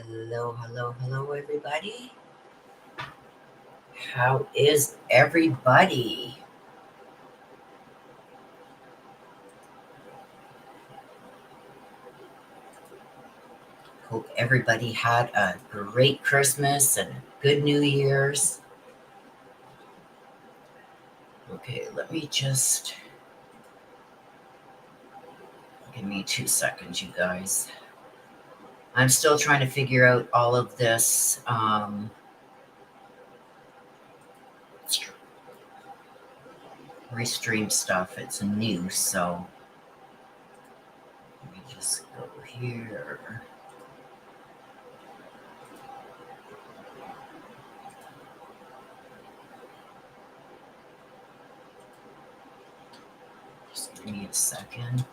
Hello, everybody. How is everybody? Hope everybody had a great Christmas and a good New Year's. Okay, let me just give me 2 seconds, you guys. I'm still trying to figure out all of this restream stuff. It's new, so let me just go here. Just give me a second.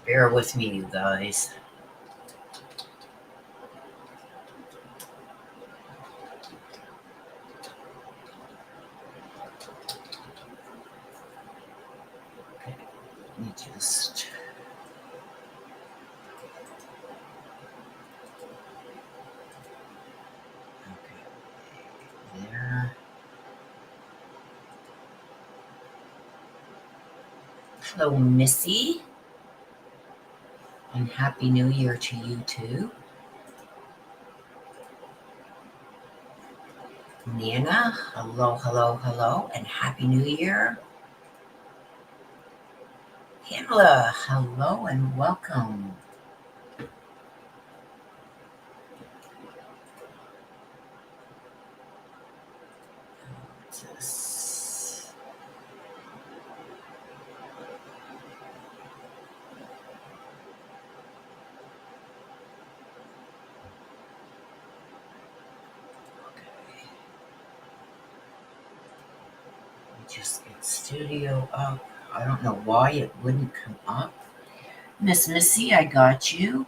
Bear with me, you guys. Okay, let me just... Okay, there. Hello, Missy. And Happy New Year to you, too. Nana, hello, and Happy New Year. Pamela, hello and welcome. Just... Okay. Let me just get studio up. I don't know why it wouldn't come up. Miss Missy, I got you.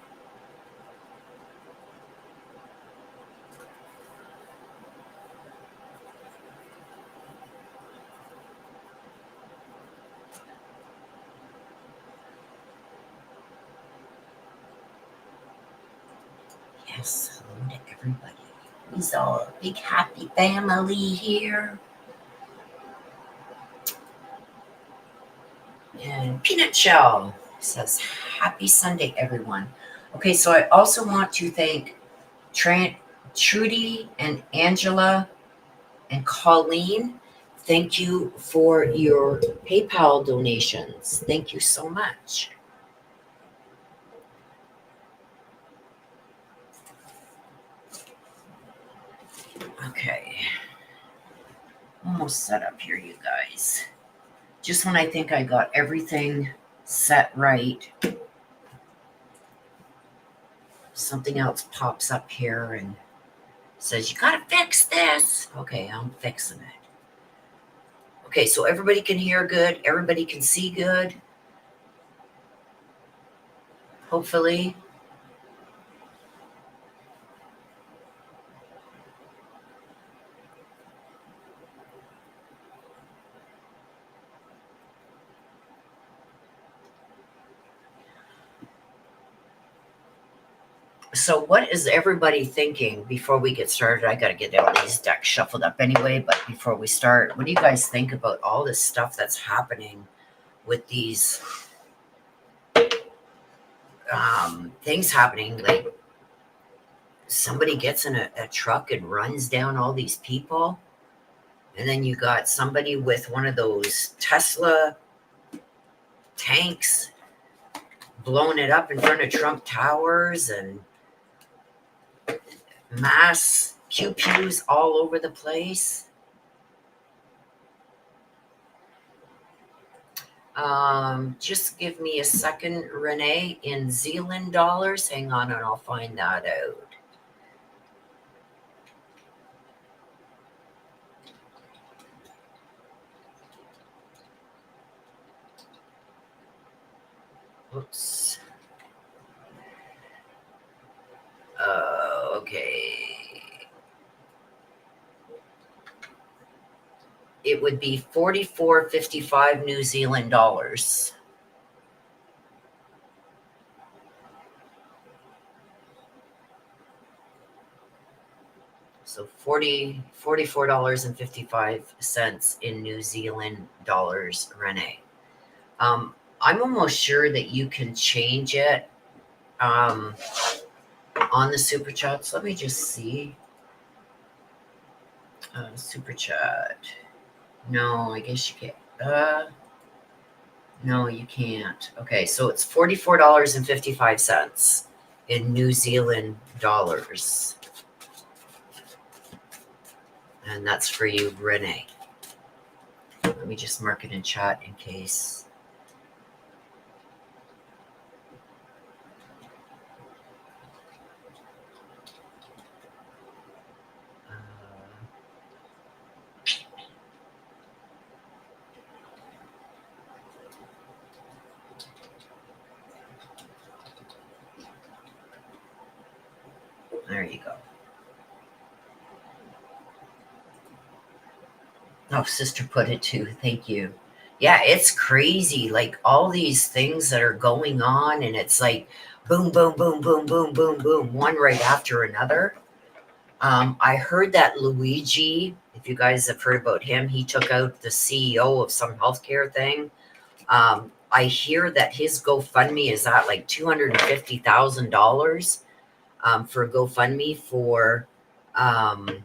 Yes, hello to everybody. We's all a big happy family here. And Peanut Shell says, Happy Sunday, everyone. Okay, so I also want to thank Trudy and Angela and Colleen. Thank you for your PayPal donations. Thank you so much. Okay. Almost set up here, you guys. Just when I think I got everything set right, something else pops up here and says, you gotta fix this. Okay, I'm fixing it. Okay, so everybody can hear good. Everybody can see good. Hopefully. So what is everybody thinking before we get started? I got to get all these decks shuffled up anyway, but before we start, what do you guys think about all this stuff that's happening with these things happening? Like somebody gets in a truck and runs down all these people, and then you got somebody with one of those Tesla tanks blowing it up in front of Trump Towers, and mass pew-pews all over the place. Just give me a second, Renee, in Zealand dollars. Hang on and I'll find that out. Oops. Okay. It would be 44.55 New Zealand dollars. So $44.55 in New Zealand dollars, Renee. I'm almost sure that you can change it on the super chats. Let me just see. Super chat. No, I guess you can't. No, you can't. Okay, so it's $44.55 in New Zealand dollars. And that's for you, Renee. Let me just mark it in chat in case. There you go. Oh, sister put it too. Thank you. Yeah, it's crazy. Like all these things that are going on, and it's like boom, boom, boom, boom, boom, boom, boom, one right after another. I heard that Luigi, if you guys have heard about him, he took out the CEO of some healthcare thing. I hear that his GoFundMe is at like $250,000 for GoFundMe for, I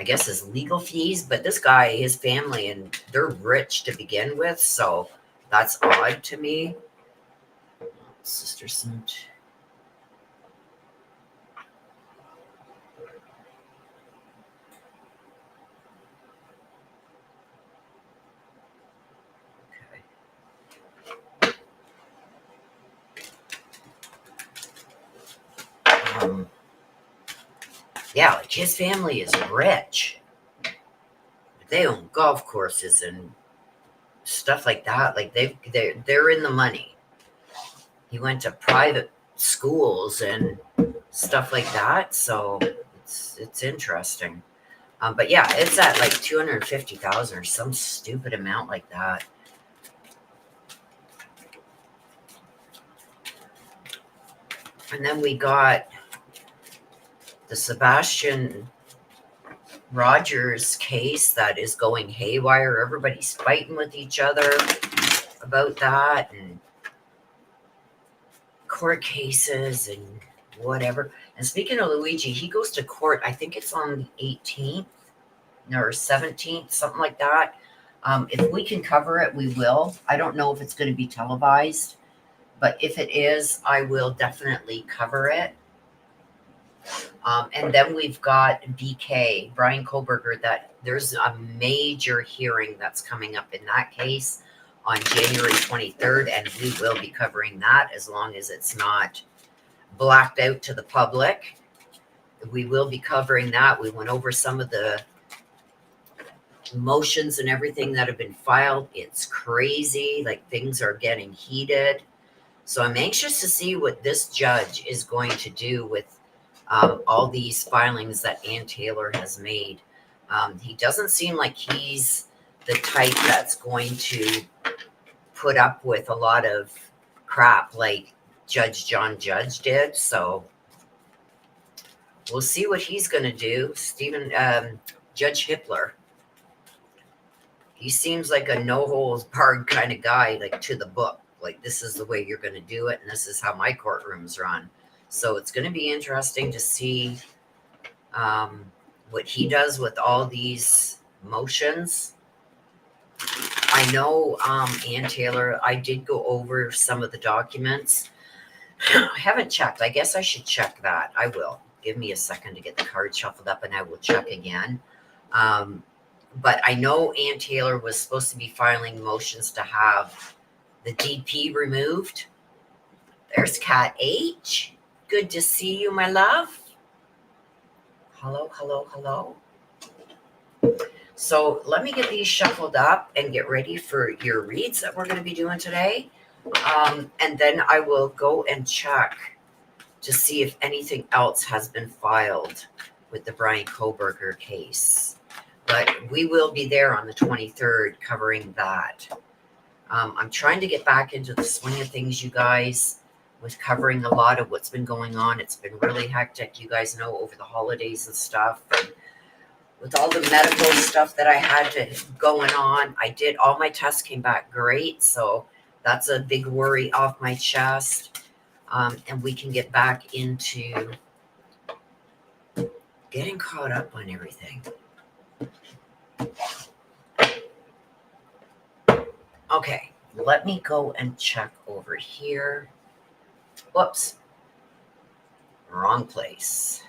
guess, his legal fees. But this guy, his family, and they're rich to begin with, so that's odd to me. Sister sent. Yeah, like his family is rich. They own golf courses and stuff like that. Like they're in the money. He went to private schools and stuff like that. So it's interesting. But yeah, it's at like 250,000 or some stupid amount like that. And then we got the Sebastian Rogers case that is going haywire. Everybody's fighting with each other about that, and court cases and whatever. And speaking of Luigi, he goes to court, I think it's on the 18th or 17th, something like that. If we can cover it, we will. I don't know if it's going to be televised, but if it is, I will definitely cover it. And then we've got BK, Brian Koberger, that there's a major hearing that's coming up in that case on January 23rd, and we will be covering that as long as it's not blacked out to the public. We will be covering that. We went over some of the motions and everything that have been filed. It's crazy. Like things are getting heated. So I'm anxious to see what this judge is going to do with all these filings that Ann Taylor has made. He doesn't seem like he's the type that's going to put up with a lot of crap like Judge John Judge did. So we'll see what he's going to do. Judge Hippler. He seems like a no holds barred kind of guy, like to the book. Like this is the way you're going to do it, and this is how my courtrooms run. So it's going to be interesting to see what he does with all these motions. I know Ann Taylor, I did go over some of the documents. I haven't checked. I guess I should check that. I will. Give me a second to get the card shuffled up and I will check again. But I know Ann Taylor was supposed to be filing motions to have the DP removed. There's Cat H. Good to see you, my love. Hello, hello, hello. So let me get these shuffled up and get ready for your reads that we're going to be doing today. And then I will go and check to see if anything else has been filed with the Brian Koberger case. But we will be there on the 23rd covering that. I'm trying to get back into the swing of things, you guys, with covering a lot of what's been going on. It's been really hectic, you guys know, over the holidays and stuff. And with all the medical stuff that I had going on, all my tests came back great. So that's a big worry off my chest. And we can get back into getting caught up on everything. Okay, let me go and check over here. Whoops. Wrong place.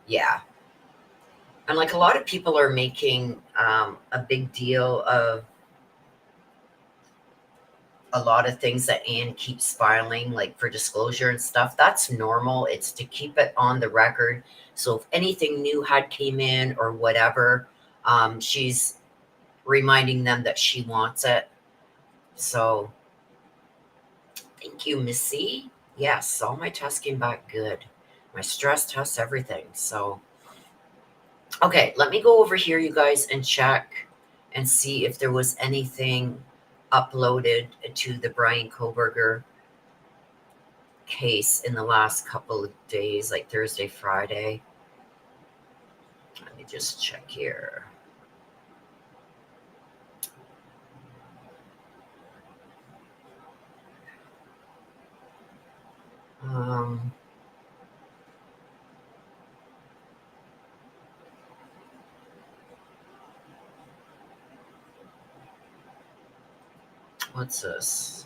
Yeah. And like a lot of people are making a big deal of a lot of things that Anne keeps filing, like for disclosure and stuff. That's normal. It's to keep it on the record. So if anything new had came in or whatever, she's reminding them that she wants it. So thank you, Missy. Yes, all my tests came back good. My stress tests, everything. So, okay, let me go over here, you guys, and check and see if there was anything uploaded to the Brian Koberger case in the last couple of days, like Thursday, Friday. Let me just check here. What's this?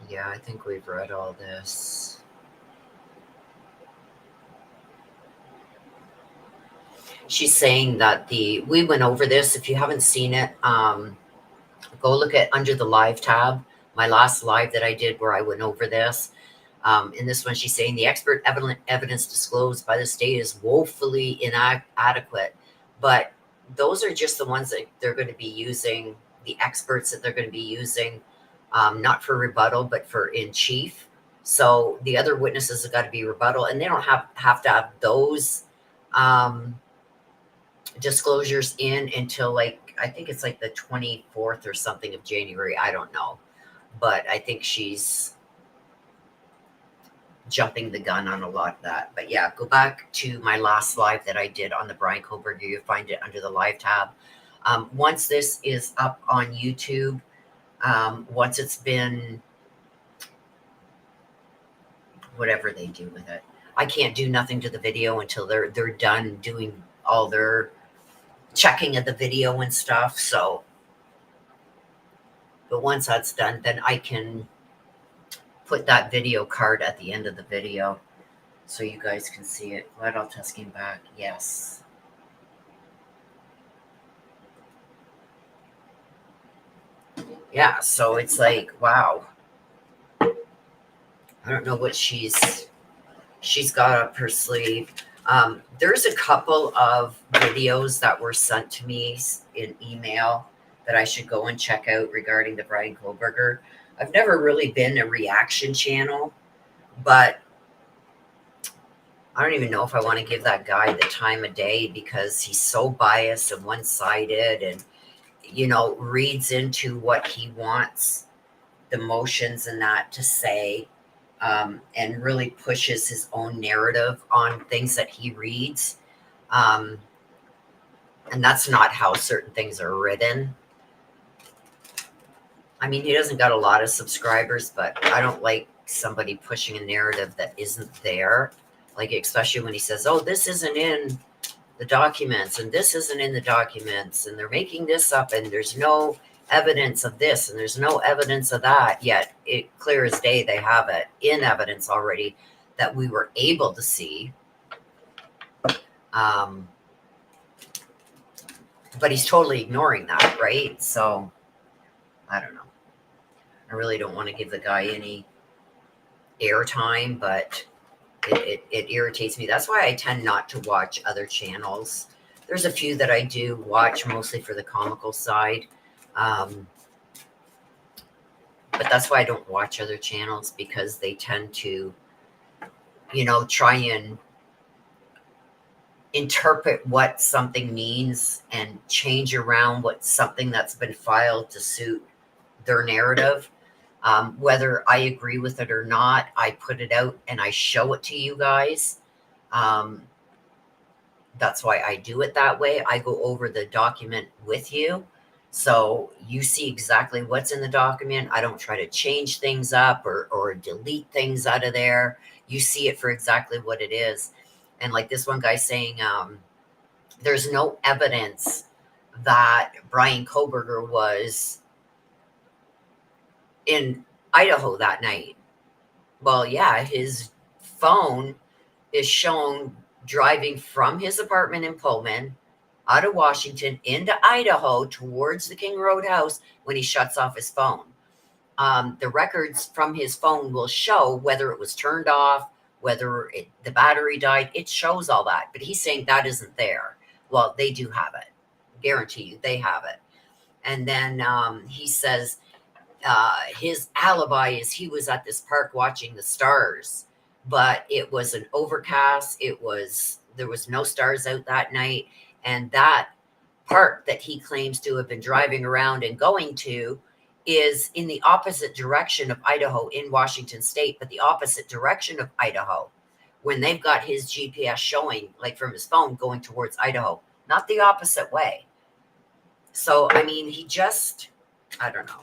Yeah, I think we've read all this. She's saying that we went over this. If you haven't seen it, go look at under the live tab, my last live that I did where I went over this. In this one, she's saying the expert evidence disclosed by the state is woefully inadequate. But those are just the ones that they're going to be using, the experts that they're going to be using, not for rebuttal, but for in chief. So the other witnesses have got to be rebuttal, and they don't have to have those disclosures in until like, I think it's like the 24th or something of January. I don't know. But I think she's jumping the gun on a lot of that. But yeah, go back to my last live that I did on the Brian Koberger. You'll find it under the live tab. Once this is up on YouTube, once it's been, whatever they do with it, I can't do nothing to the video until they're done doing all their checking of the video and stuff. So, but once that's done, then I can put that video card at the end of the video so you guys can see it. Glad all tests came back. Yes. Yeah, so it's like, wow. I don't know what she's got up her sleeve. There's a couple of videos that were sent to me in email that I should go and check out regarding the Brian Koberger. I've never really been a reaction channel, but I don't even know if I want to give that guy the time of day because he's so biased and one-sided and, you know, reads into what he wants the motions and that to say, and really pushes his own narrative on things that he reads. And that's not how certain things are written. I mean, he doesn't got a lot of subscribers, but I don't like somebody pushing a narrative that isn't there. Like, especially when he says, oh, this isn't in the documents and this isn't in the documents and they're making this up and there's no evidence of this and there's no evidence of that, yet it clear as day they have it in evidence already that we were able to see. But he's totally ignoring that, right? So I don't know. I really don't want to give the guy any airtime, but it irritates me. That's why I tend not to watch other channels. There's a few that I do watch, mostly for the comical side. But that's why I don't watch other channels, because they tend to, try and interpret what something means and change around what something that's been filed to suit their narrative. Whether I agree with it or not, I put it out and I show it to you guys. That's why I do it that way. I go over the document with you, so you see exactly what's in the document. I don't try to change things up or delete things out of there. You see it for exactly what it is. And like this one guy saying, there's no evidence that Brian Koberger was in Idaho that night. Well, yeah, his phone is shown driving from his apartment in Pullman out of Washington into Idaho towards the King Road house when he shuts off his phone. The records from his phone will show whether it was turned off, whether the battery died. It shows all that. But he's saying that isn't there. Well, they do have it. Guarantee you they have it. And then he says his alibi is he was at this park watching the stars, but it was an overcast. There was no stars out that night. And that park that he claims to have been driving around and going to is in the opposite direction of Idaho in Washington state, but the opposite direction of Idaho, when they've got his GPS showing, like from his phone, going towards Idaho, not the opposite way. So, I mean, I don't know.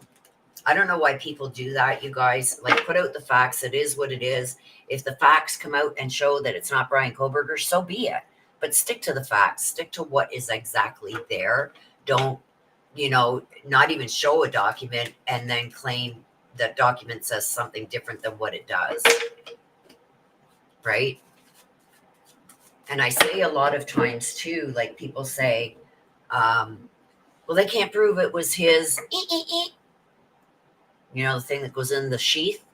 I don't know why people do that, you guys. Like, put out the facts. It is what it is. If the facts come out and show that it's not Brian Koberger, so be it. But stick to the facts. Stick to what is exactly there. Don't, not even show a document and then claim that document says something different than what it does. Right? And I say a lot of times, too, like people say, well, they can't prove it was his the thing that goes in the sheath.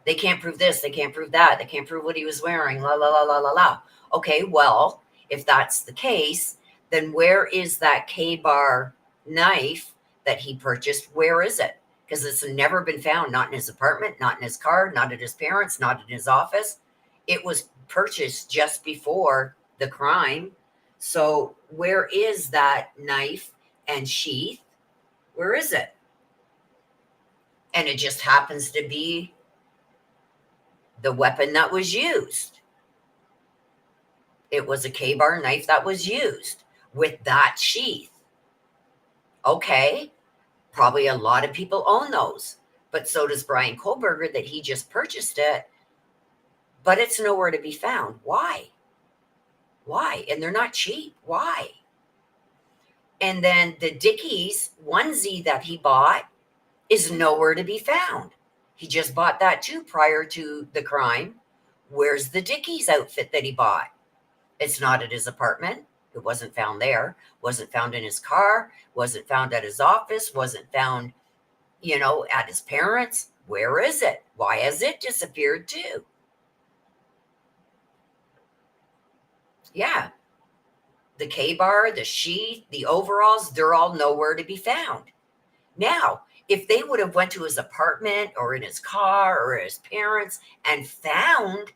They can't prove this. They can't prove that. They can't prove what he was wearing. La, la, la, la, la, la. Okay, well, if that's the case, then where is that K-bar knife that he purchased? Where is it? Because it's never been found. Not in his apartment, not in his car, not at his parents, not in his office. It was purchased just before the crime. So where is that knife and sheath? Where is it? And it just happens to be the weapon that was used. It was a K-bar knife that was used with that sheath. Okay, probably a lot of people own those, but so does Brian Koberger, that he just purchased it, but it's nowhere to be found. Why? And they're not cheap. Why? And then the Dickies onesie that he bought is nowhere to be found. He just bought that too prior to the crime. Where's the Dickies outfit that he bought? It's not at his apartment. It wasn't found there. Wasn't found in his car. Wasn't found at his office. Wasn't found, at his parents'. Where is it? Why has it disappeared too? Yeah. The K-bar, the sheath, the overalls, they're all nowhere to be found. Now, if they would have went to his apartment or in his car or his parents and found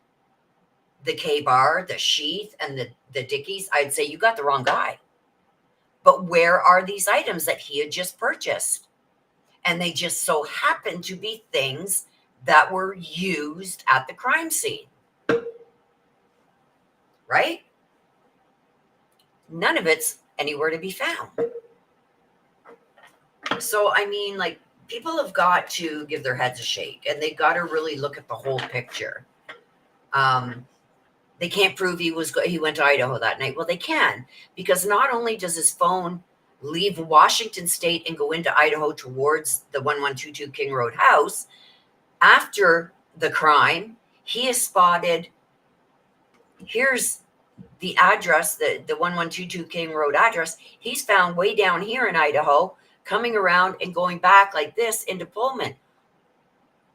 the K-bar, the sheath, and the Dickies, I'd say you got the wrong guy. But where are these items that he had just purchased? And they just so happen to be things that were used at the crime scene. Right? None of it's anywhere to be found. So, I mean, like, people have got to give their heads a shake, and they've got to really look at the whole picture. They can't prove he went to Idaho that night. Well, they can, because not only does his phone leave Washington State and go into Idaho towards the 1122 King Road house. After the crime, he is spotted. Here's the address, the 1122 King Road address. He's found way down here in Idaho, coming around and going back like this into Pullman.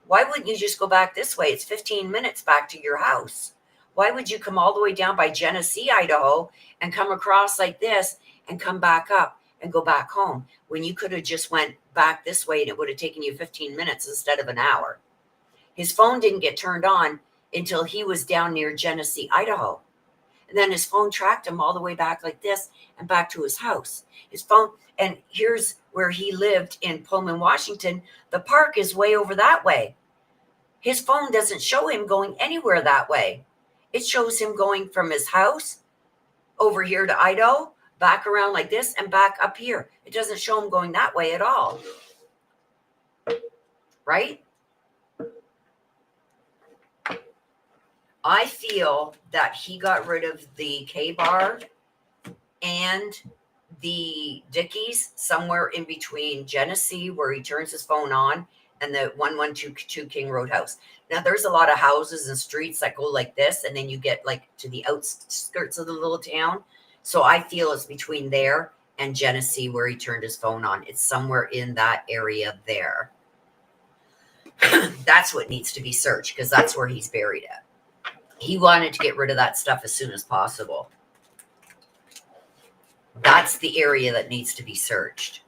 Why wouldn't you just go back this way? It's 15 minutes back to your house. Why would you come all the way down by Genesee, Idaho, and come across like this and come back up and go back home when you could have just went back this way and it would have taken you 15 minutes instead of an hour? His phone didn't get turned on until he was down near Genesee, Idaho. And then his phone tracked him all the way back like this and back to his house. His phone, and here's where he lived in Pullman, Washington. The park is way over that way. His phone doesn't show him going anywhere that way. It shows him going from his house over here to Idaho, back around like this, and back up here. It doesn't show him going that way at all. Right? I feel that he got rid of the K-bar and the Dickies somewhere in between Genesee, where he turns his phone on, and the 1122 King Road house. Now, there's a lot of houses and streets that go like this, and then you get like to the outskirts of the little town. So I feel it's between there and Genesee where he turned his phone on. It's somewhere in that area there. That's what needs to be searched, because that's where he's buried at. He wanted to get rid of that stuff as soon as possible. That's the area that needs to be searched.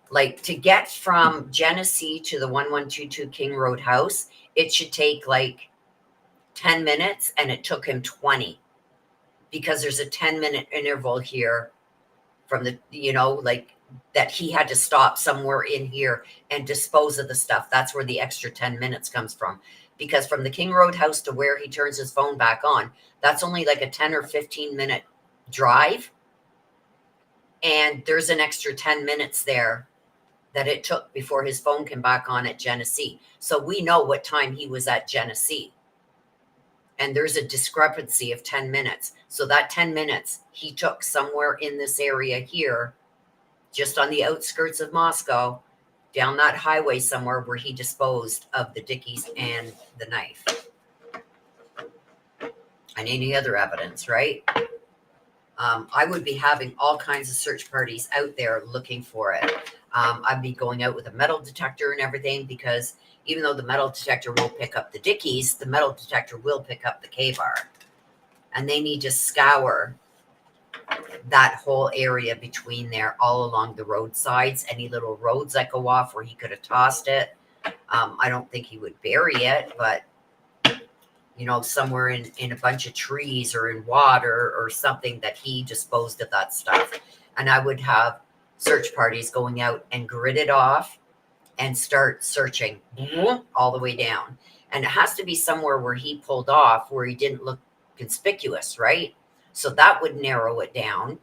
Like, to get from Genesee to the 1122 King Road house, it should take like 10 minutes, and it took him 20, because there's a 10-minute interval here from the, like that he had to stop somewhere in here and dispose of the stuff. That's where the extra 10 minutes comes from. Because from the King Road house to where he turns his phone back on, that's only like a 10 or 15-minute drive. And there's an extra 10 minutes there that it took before his phone came back on at Genesee. So we know what time he was at Genesee. And there's a discrepancy of 10 minutes. So that 10 minutes he took somewhere in this area here, just on the outskirts of Moscow, down that highway somewhere where he disposed of the Dickies and the knife. And any other evidence, right? I would be having all kinds of search parties out there looking for it. I'd be going out with a metal detector and everything, because even though the metal detector won't pick up the Dickies, the metal detector will pick up the K-bar. And they need to scour that whole area between there, all along the roadsides, any little roads that go off where he could have tossed it. I don't think he would bury it, but somewhere in a bunch of trees or in water or something that he disposed of that stuff. And I would have search parties going out and grid it off and start searching all the way down. And it has to be somewhere where he pulled off, where he didn't look conspicuous, right? So that would narrow it down.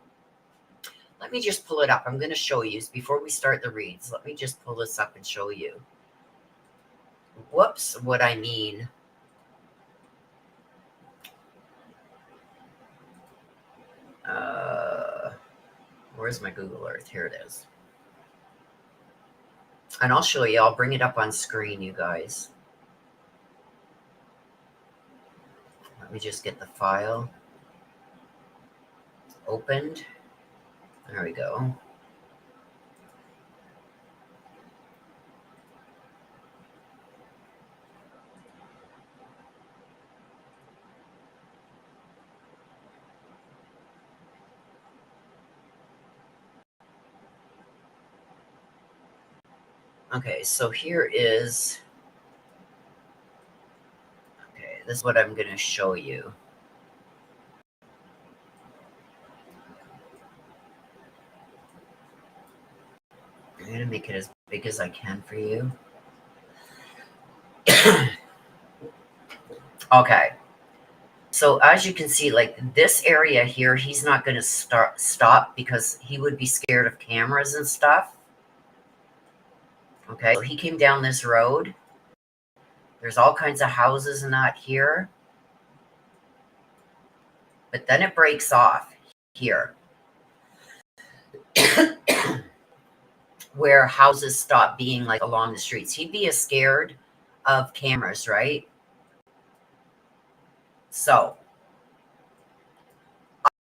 Let me just pull it up. I'm going to show you before we start the reads. Let me just pull this up and show you. Whoops, what I mean. Where's my Google Earth? Here it is. And I'll show you. I'll bring it up on screen, you guys. Let me just get the file opened. There we go. Okay, so here is, this is what I'm going to show you. I'm going to make it as big as I can for you. Okay. So as you can see, like this area here, he's not going to stop because he would be scared of cameras and stuff. Okay, so he came down this road. There's all kinds of houses and that here. But then it breaks off here. where houses stop being like along the streets. He'd be scared of cameras, right? So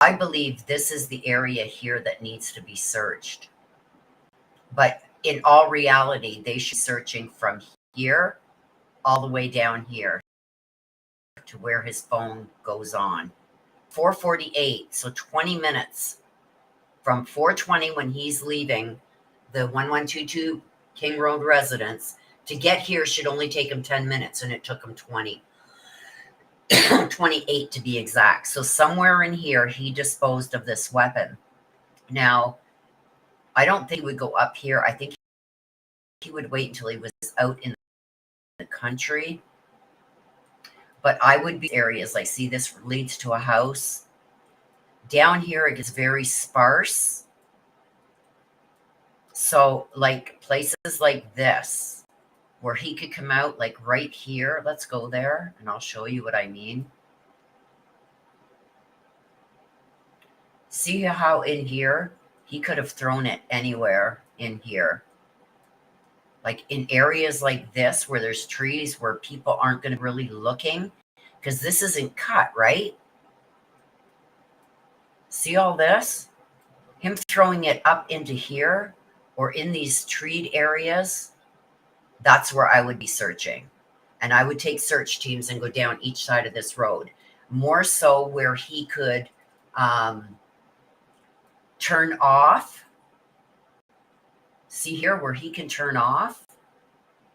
I believe this is the area here that needs to be searched. But in all reality, they should be searching from here all the way down here to where his phone goes on. 4:48, so 20 minutes from 4:20 when he's leaving the 1122 King Road residence to get here should only take him 10 minutes, and it took him 28 to be exact. So somewhere in here, he disposed of this weapon. Now, I don't think he would go up here. I think he would wait until he was out in the country. But I would be areas like, see, this leads to a house. Down here, it gets very sparse. So, like places like this, where he could come out, like right here. Let's go there, and I'll show you what I mean. See how in here, he could have thrown it anywhere in here. Like in areas like this, where there's trees, where people aren't going to really looking, because this isn't cut, right? See all this? Him throwing it up into here or in these treed areas, that's where I would be searching. And I would take search teams and go down each side of this road. More so where he could turn off. See here where he can turn off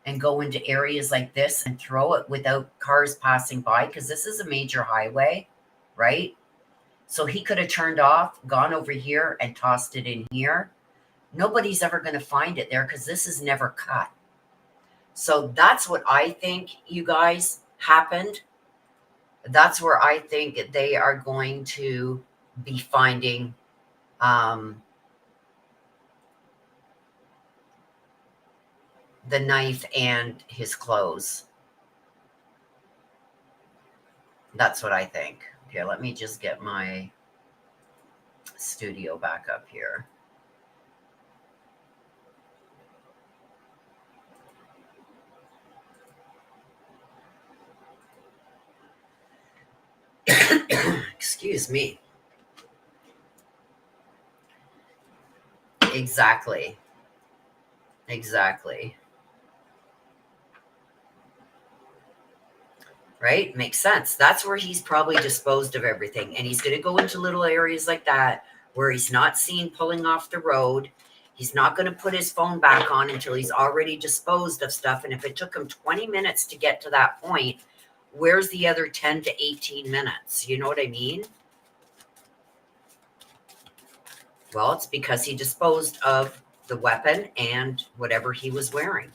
and go into areas like this and throw it without cars passing by, because this is a major highway, right? So he could have turned off, gone over here and tossed it in here. Nobody's ever going to find it there because this is never cut. So that's what I think, you guys, happened. That's where I think they are going to be finding the knife and his clothes. That's what I think. Okay, let me just get my studio back up here. Excuse me. Exactly. Exactly. Right? Makes sense. That's where he's probably disposed of everything. And he's going to go into little areas like that where he's not seen pulling off the road. He's not going to put his phone back on until he's already disposed of stuff. And if it took him 20 minutes to get to that point, where's the other 10 to 18 minutes? You know what I mean? Well, it's because he disposed of the weapon and whatever he was wearing.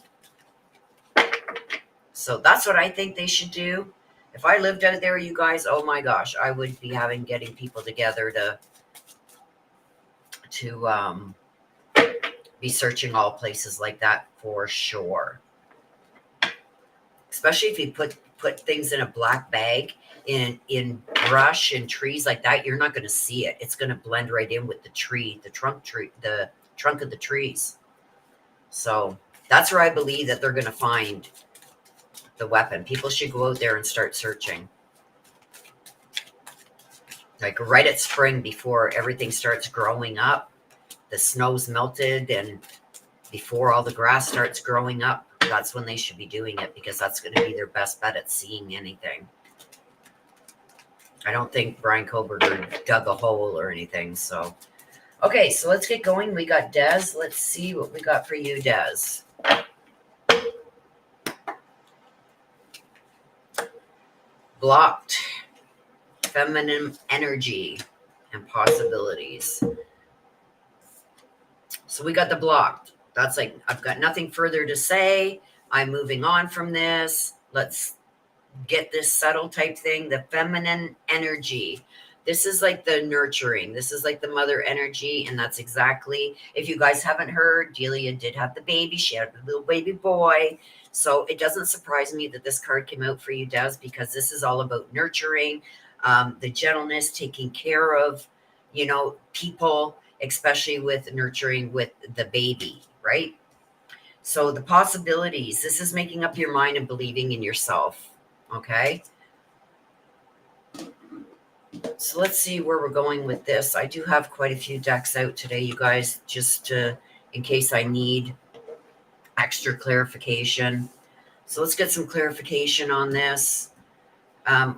So that's what I think they should do. If I lived out there, you guys, oh my gosh, I would be getting people together to be searching all places like that for sure. Especially if you put things in a black bag in brush and trees like that, you're not going to see it. It's going to blend right in with the trunk of the trees. So that's where I believe that they're going to find the weapon. People should go out there and start searching. Like right at spring, before everything starts growing up, the snow's melted, and before all the grass starts growing up, that's when they should be doing it, because that's going to be their best bet at seeing anything. I don't think Brian Koberger dug a hole or anything. So, okay, so let's get going. We got Des. Let's see what we got for you, Des. Blocked. Feminine energy and possibilities. So we got the blocked. That's like, I've got nothing further to say. I'm moving on from this. Let's get this settled type thing. The feminine energy. This is like the nurturing. This is like the mother energy. And that's exactly, if you guys haven't heard, Delia did have the baby. She had a little baby boy. So it doesn't surprise me that this card came out for you, Des, because this is all about nurturing, the gentleness, taking care of, people. especially with nurturing with the baby, right? So the possibilities, this is making up your mind and believing in yourself, okay? So let's see where we're going with this. I do have quite a few decks out today, you guys, just in case I need extra clarification. So let's get some clarification on this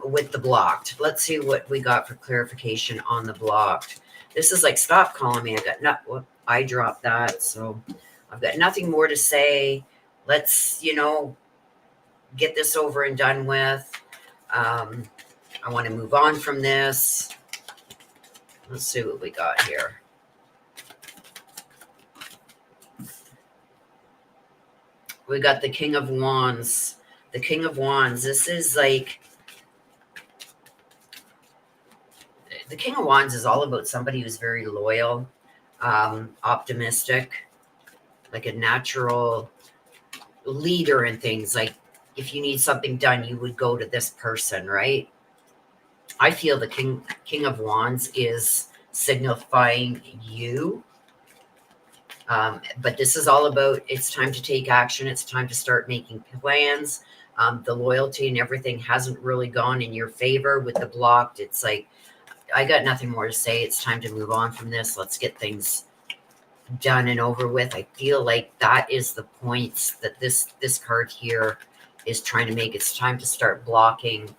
with the blocked. Let's see what we got for clarification on the blocked. This is like, stop calling me. I got not. I dropped that, so I've got nothing more to say. Let's, get this over and done with. I want to move on from this. Let's see what we got here. We got the King of Wands. The King of Wands. This is like, the King of Wands is all about somebody who's very loyal, optimistic, like a natural leader in things. Like if you need something done, you would go to this person, right? I feel the King of Wands is signifying you. But this is all about, it's time to take action. It's time to start making plans. The loyalty and everything hasn't really gone in your favor with the blocked. It's like, I got nothing more to say. It's time to move on from this. Let's get things done and over with. I feel like that is the points that this card here is trying to make. It's time to start blocking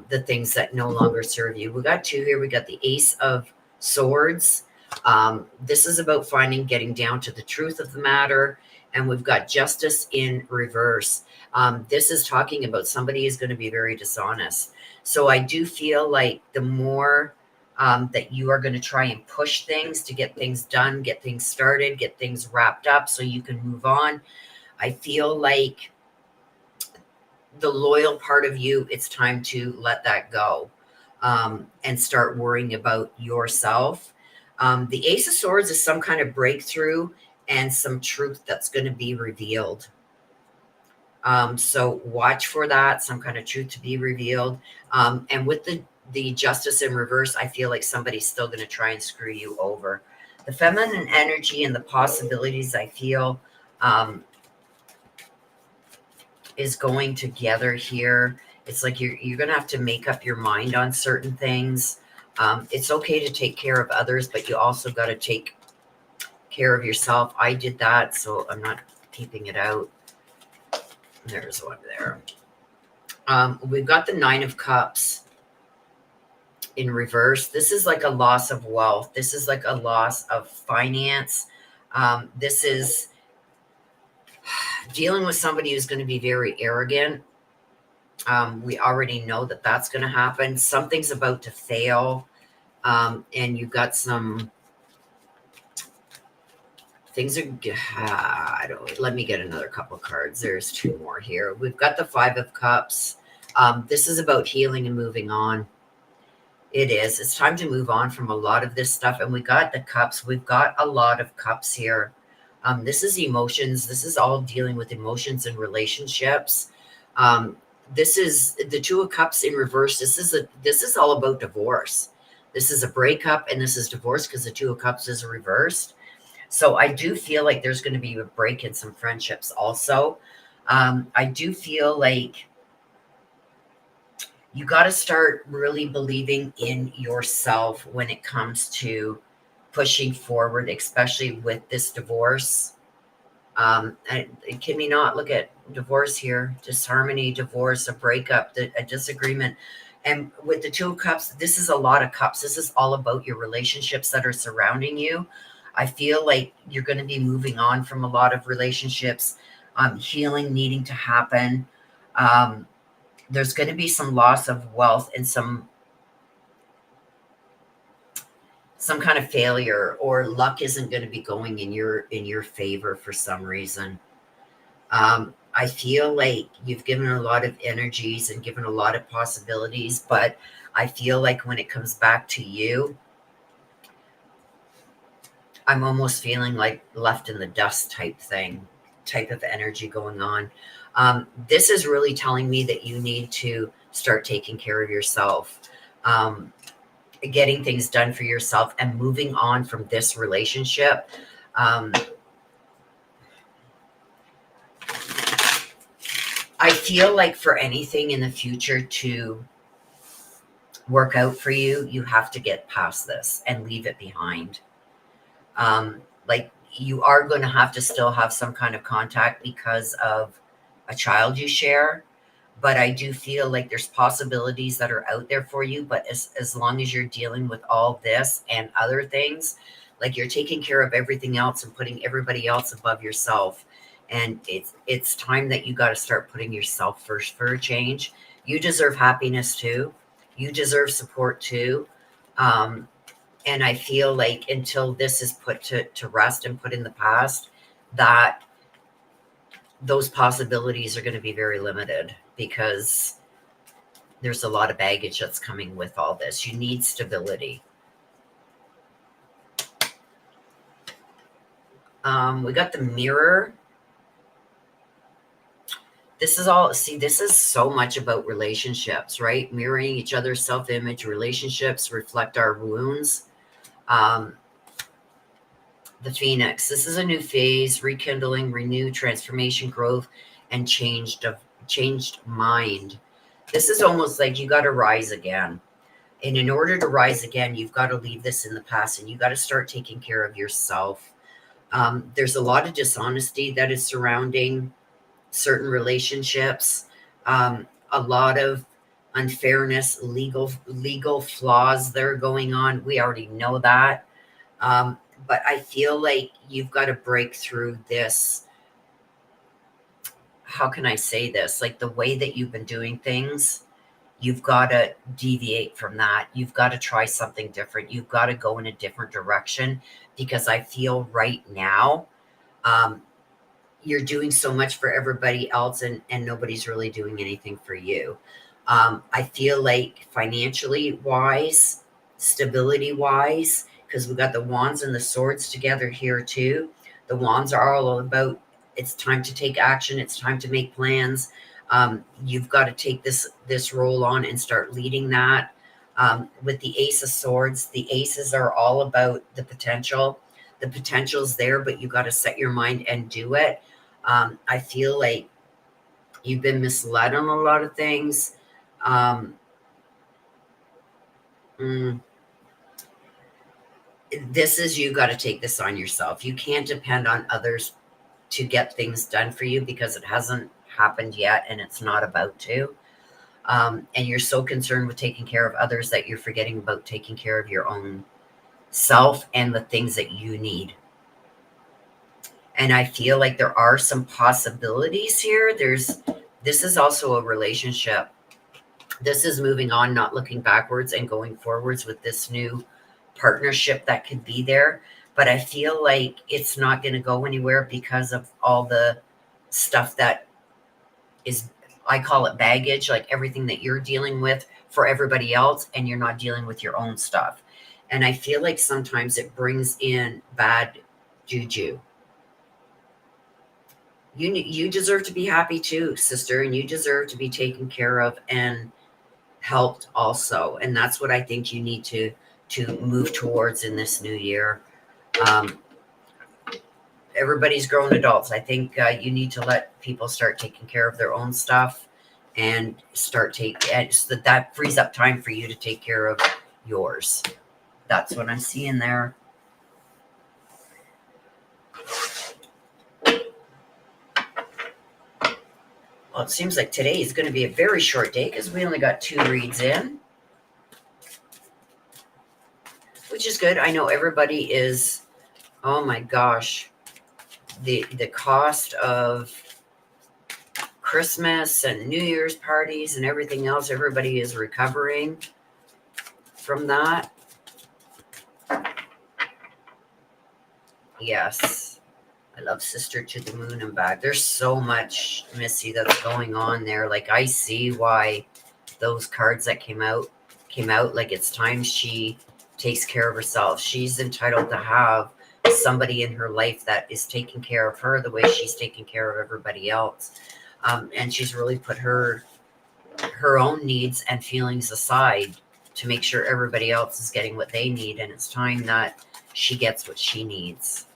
the things that no longer serve you. We got two here. We got the Ace of Swords. This is about getting down to the truth of the matter. And we've got Justice in reverse. This is talking about somebody is going to be very dishonest. So I do feel like the more that you are going to try and push things to get things done, get things started, get things wrapped up so you can move on, I feel like the loyal part of you, it's time to let that go and start worrying about yourself. The Ace of Swords is some kind of breakthrough and some truth that's going to be revealed. So watch for that, some kind of truth to be revealed. And with the Justice in reverse, I feel like somebody's still going to try and screw you over. The feminine energy and the possibilities, I feel, is going together here. It's like you're going to have to make up your mind on certain things. It's okay to take care of others, but you also got to take care of yourself. I did that, so I'm not keeping it out. There's one there. We've got the Nine of Cups in reverse. This is like a loss of wealth. This is like a loss of finance. This is dealing with somebody who's going to be very arrogant. We already know that that's going to happen. Something's about to fail. And you've got some things are, let me get another couple cards. There's two more here. We've got the Five of Cups. This is about healing and moving on. It is. It's time to move on from a lot of this stuff. And we got the cups. We've got a lot of cups here. This is emotions. This is all dealing with emotions and relationships. This is the Two of Cups in reverse. This is all about divorce. This is a breakup and this is divorce because the Two of Cups is reversed. So I do feel like there's going to be a break in some friendships also. I do feel like you got to start really believing in yourself when it comes to pushing forward, especially with this divorce. And can we not look at divorce here? Disharmony, divorce, a breakup, a disagreement. And with the Two of Cups, this is a lot of cups. This is all about your relationships that are surrounding you. I feel like you're going to be moving on from a lot of relationships, healing needing to happen. There's going to be some loss of wealth and some kind of failure, or luck isn't going to be going in your favor for some reason. I feel like you've given a lot of energies and given a lot of possibilities, but I feel like when it comes back to you, I'm almost feeling like left in the dust type of energy going on. This is really telling me that you need to start taking care of yourself. getting things done for yourself and moving on from this relationship. I feel like for anything in the future to work out for you, you have to get past this and leave it behind. Like you are going to have to still have some kind of contact because of a child you share. But I do feel like there's possibilities that are out there for you. But as long as you're dealing with all this and other things, like you're taking care of everything else and putting everybody else above yourself. And it's time that you got to start putting yourself first for a change. You deserve happiness too. You deserve support too. Um, and I feel like until this is put to rest and put in the past, that those possibilities are going to be very limited because there's a lot of baggage that's coming with all this. You need stability. We got the mirror. This is all, see, this is so much about relationships, right? Mirroring each other's self-image. Relationships reflect our wounds. The Phoenix. This is a new phase, rekindling, renew, transformation, growth, and changed mind. This is almost like you got to rise again. And in order to rise again, you've got to leave this in the past and you got to start taking care of yourself. There's a lot of dishonesty that is surrounding certain relationships, a lot of unfairness, legal flaws that are going on. We already know that. But I feel like you've got to break through this. How can I say this? Like the way that you've been doing things, you've got to deviate from that. You've got to try something different. You've got to go in a different direction because I feel right now, you're doing so much for everybody else and nobody's really doing anything for you. I feel like financially wise, stability wise, because we've got the wands and the swords together here too. The wands are all about it's time to take action. It's time to make plans. You've got to take this role on and start leading that. With the Ace of Swords, the aces are all about the potential. The potential's there, but you got to set your mind and do it. I feel like you've been misled on a lot of things. This is, you got to take this on yourself. You can't depend on others to get things done for you because it hasn't happened yet and it's not about to. And you're so concerned with taking care of others that you're forgetting about taking care of your own self and the things that you need. And I feel like there are some possibilities here. This is also a relationship. This is moving on, not looking backwards and going forwards with this new partnership that could be there. But I feel like it's not going to go anywhere because of all the stuff that is, I call it baggage, like everything that you're dealing with for everybody else, and you're not dealing with your own stuff. And I feel like sometimes it brings in bad juju. You deserve to be happy too, sister, and you deserve to be taken care of and helped also. And that's what I think you need to move towards in this new year. Everybody's grown adults. I think you need to let people start taking care of their own stuff and start so that frees up time for you to take care of yours. That's what I'm seeing there. Well, it seems like today is going to be a very short day because we only got 2 reads in, which is good. I know everybody is, oh my gosh, the cost of Christmas and New Year's parties and everything else, everybody is recovering from that. Yes. I love Sister to the Moon and Back. There's so much, Missy, that's going on there. Like, I see why those cards that came out. Like, it's time she takes care of herself. She's entitled to have somebody in her life that is taking care of her the way she's taking care of everybody else. And she's really put her own needs and feelings aside to make sure everybody else is getting what they need, and it's time that she gets what she needs.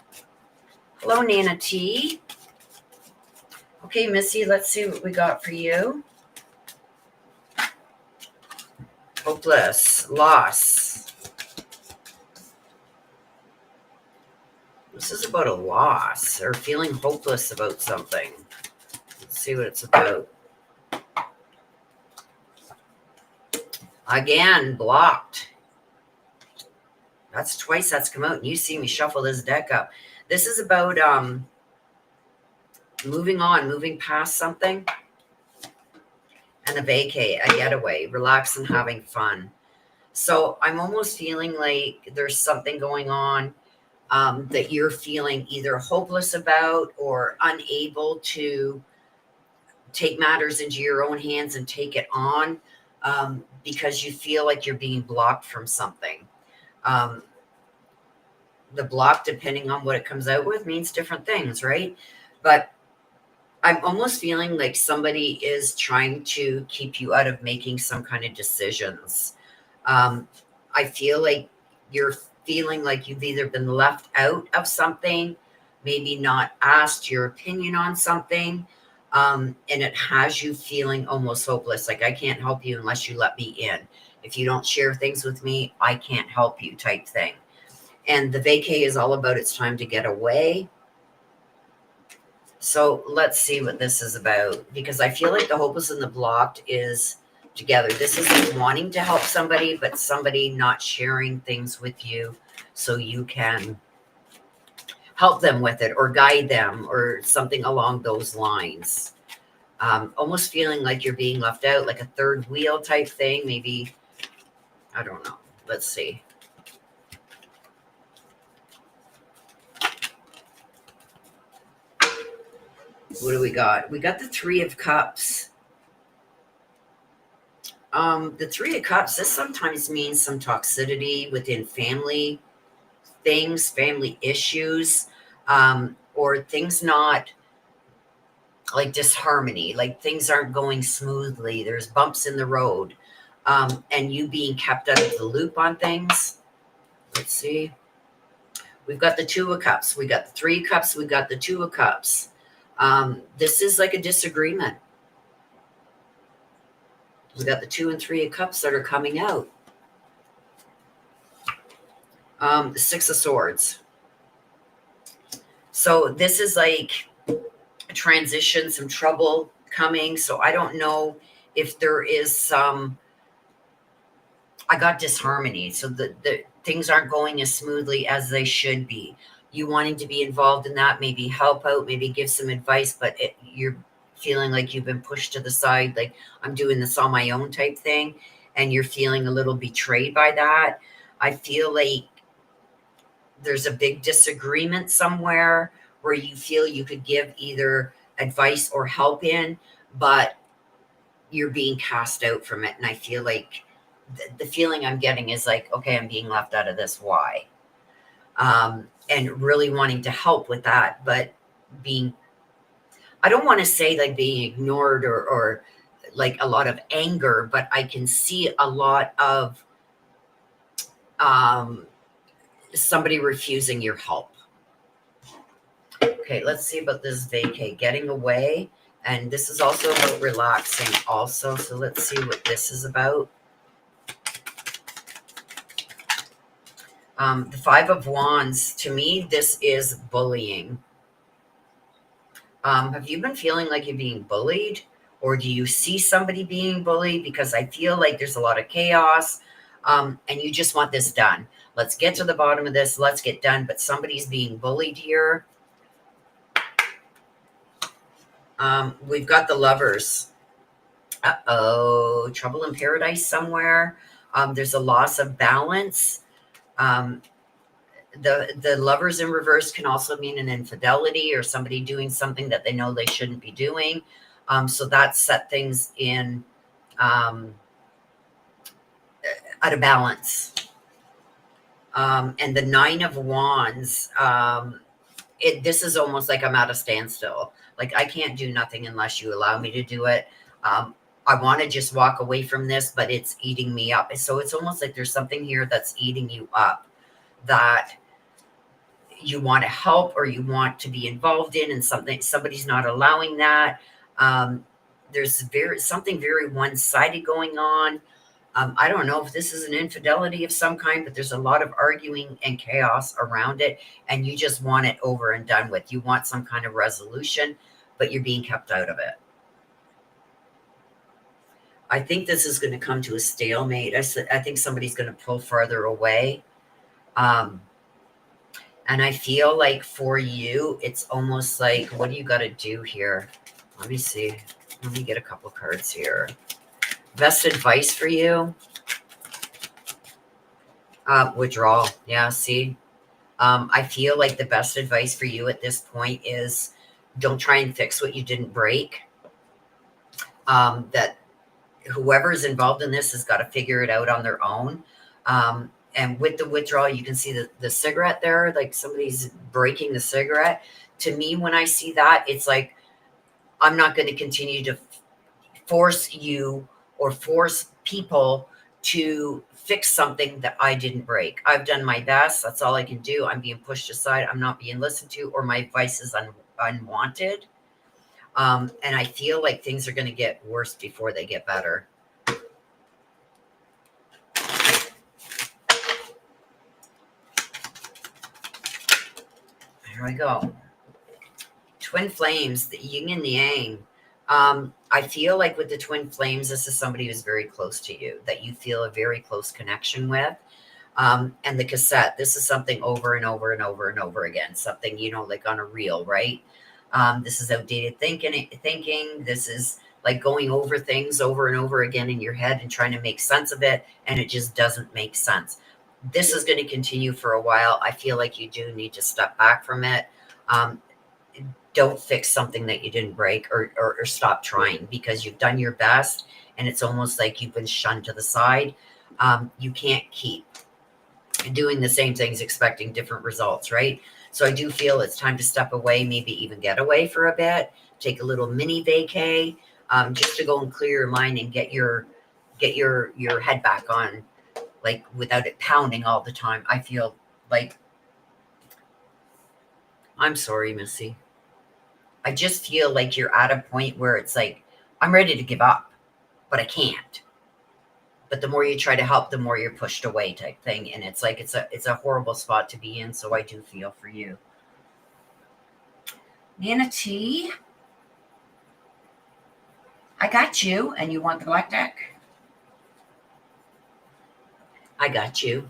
Hello, Nana T. Okay, Missy, let's see what we got for you. Hopeless, loss. This is about a loss or feeling hopeless about something. Let's see what it's about. Again, blocked. That's twice that's come out, and you see me shuffle this deck up. This is about moving on, moving past something. And a vacay, a getaway, relax and having fun. So I'm almost feeling like there's something going on that you're feeling either hopeless about or unable to take matters into your own hands and take it on because you feel like you're being blocked from something. The block, depending on what it comes out with, means different things, right? But I'm almost feeling like somebody is trying to keep you out of making some kind of decisions. I feel like you're feeling like you've either been left out of something, maybe not asked your opinion on something, and it has you feeling almost hopeless, like I can't help you unless you let me in. If you don't share things with me, I can't help you type thing. And the vacay is all about it's time to get away. So let's see what this is about, because I feel like the hopeless and the blocked is together. This is wanting to help somebody, but somebody not sharing things with you so you can help them with it or guide them or something along those lines. Almost feeling like you're being left out, like a third wheel type thing. Maybe, I don't know. Let's see. What do we got? We got the Three of Cups. The Three of Cups, this sometimes means some toxicity within family things, family issues, or things not like disharmony, like things aren't going smoothly. There's bumps in the road, and you being kept out of the loop on things. Let's see. We've got the Two of Cups. We got the Three of Cups. We got the Two of Cups. This is like a disagreement. We got the Two and Three of Cups that are coming out. The Six of Swords. So this is like a transition, some trouble coming. So I don't know if there is some, I got disharmony. So the things aren't going as smoothly as they should be. You wanting to be involved in that, maybe help out, maybe give some advice, but you're feeling like you've been pushed to the side, like I'm doing this on my own type thing, and you're feeling a little betrayed by that. I feel like there's a big disagreement somewhere where you feel you could give either advice or help in, but you're being cast out from it. And I feel like the feeling I'm getting is like, okay, I'm being left out of this. Why? And really wanting to help with that, but being, I don't want to say like being ignored or like a lot of anger, but I can see a lot of somebody refusing your help. Okay, let's see about this vacay, getting away. And this is also about relaxing also. So let's see what this is about. The Five of Wands, to me, this is bullying. Have you been feeling like you're being bullied? Or do you see somebody being bullied? Because I feel like there's a lot of chaos, and you just want this done. Let's get to the bottom of this. Let's get done. But somebody's being bullied here. We've got the Lovers. Uh-oh, trouble in paradise somewhere. There's a loss of balance. The Lovers in reverse can also mean an infidelity or somebody doing something that they know they shouldn't be doing. So that set things in out of balance. And the Nine of Wands, this is almost like I'm at a standstill. Like I can't do nothing unless you allow me to do it. I want to just walk away from this, but it's eating me up. So it's almost like there's something here that's eating you up that you want to help or you want to be involved in, and somebody's not allowing that. There's something very one-sided going on. I don't know if this is an infidelity of some kind, but there's a lot of arguing and chaos around it, and you just want it over and done with. You want some kind of resolution, but you're being kept out of it. I think this is going to come to a stalemate. I think somebody's going to pull farther away. And I feel like for you, it's almost like, what do you got to do here? Let me see. Let me get a couple cards here. Best advice for you? Withdrawal. Yeah, see? I feel like the best advice for you at this point is don't try and fix what you didn't break. That whoever's involved in this has got to figure it out on their own. And with the withdrawal, you can see the cigarette there, like somebody's breaking the cigarette. To me, when I see that, it's like, I'm not going to continue to force you or force people to fix something that I didn't break. I've done my best. That's all I can do. I'm being pushed aside. I'm not being listened to, or my advice is unwanted. And I feel like things are going to get worse before they get better. Here I go. Twin flames, the yin and the yang. I feel like with the twin flames, this is somebody who's very close to you, that you feel a very close connection with. And the cassette, this is something over and over and over and over again. Something, like on a reel, right? This is outdated thinking. This is like going over things over and over again in your head and trying to make sense of it, and it just doesn't make sense. This is going to continue for a while. I feel like you do need to step back from it. Don't fix something that you didn't break, or stop trying, because you've done your best and it's almost like you've been shunned to the side. You can't keep doing the same things expecting different results, right? So I do feel it's time to step away, maybe even get away for a bit, take a little mini vacay, just to go and clear your mind and get your head back on, like without it pounding all the time. I feel like, I'm sorry, Missy. I just feel like you're at a point where it's like, I'm ready to give up, but I can't. But the more you try to help, the more you're pushed away, type thing. And it's like, it's a horrible spot to be in. So I do feel for you. Nana T, I got you. And you want the black deck? I got you.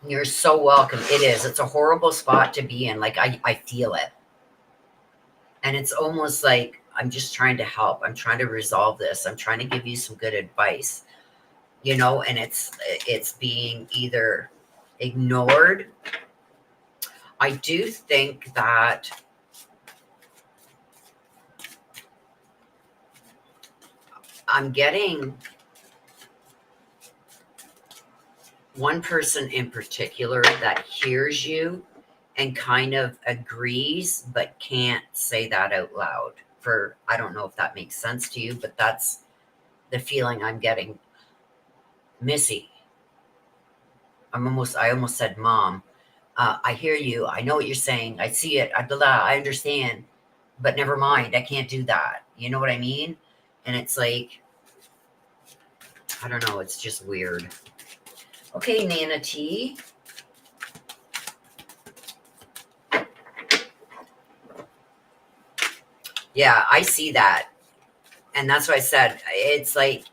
You're so welcome. It is. It's a horrible spot to be in. Like, I feel it. And it's almost like, I'm just trying to help. I'm trying to resolve this. I'm trying to give you some good advice, and it's being either ignored. I do think that I'm getting one person in particular that hears you and kind of agrees, but can't say that out loud. I don't know if that makes sense to you, but that's the feeling I'm getting. Missy, I almost said mom. I hear you. I know what you're saying. I see it. I understand, but never mind. I can't do that. You know what I mean? And it's like, I don't know. It's just weird. Okay, Nana T. Yeah, I see that. And that's what I said. It's like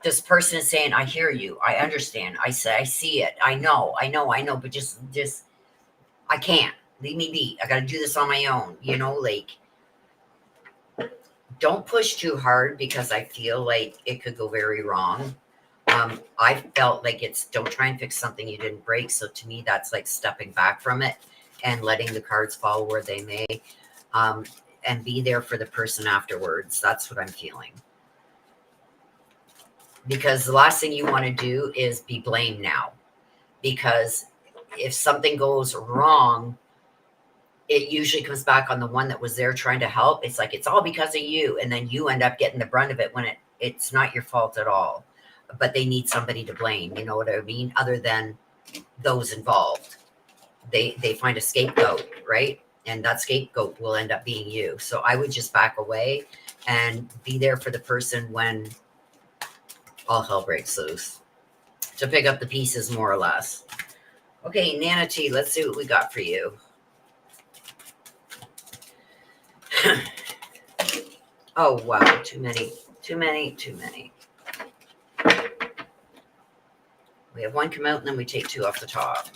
this person is saying, I hear you. I understand. I see it. I know, but just, I can't. Leave me be. I got to do this on my own. Like, don't push too hard, because I feel like it could go very wrong. I felt like don't try and fix something you didn't break. So to me, that's like stepping back from it and letting the cards fall where they may, and be there for the person afterwards. That's what I'm feeling. Because the last thing you want to do is be blamed now. Because if something goes wrong, it usually comes back on the one that was there trying to help. It's like, it's all because of you. And then you end up getting the brunt of it when it's not your fault at all. But they need somebody to blame, you know what I mean? Other than those involved. They find a scapegoat, right? And that scapegoat will end up being you. So I would just back away and be there for the person when all hell breaks loose, to pick up the pieces, more or less. Okay, Nana T, let's see what we got for you. Oh, wow, too many. We have one come out, and then we take two off the top.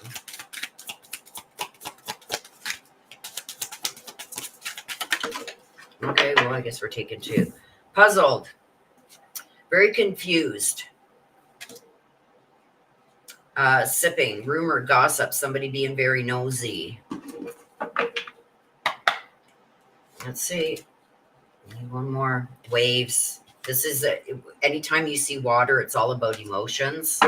Okay, well, I guess we're taking two. Puzzled. Very confused. Sipping. Rumor, gossip. Somebody being very nosy. Let's see. One more. Waves. This is anytime you see water, it's all about emotions.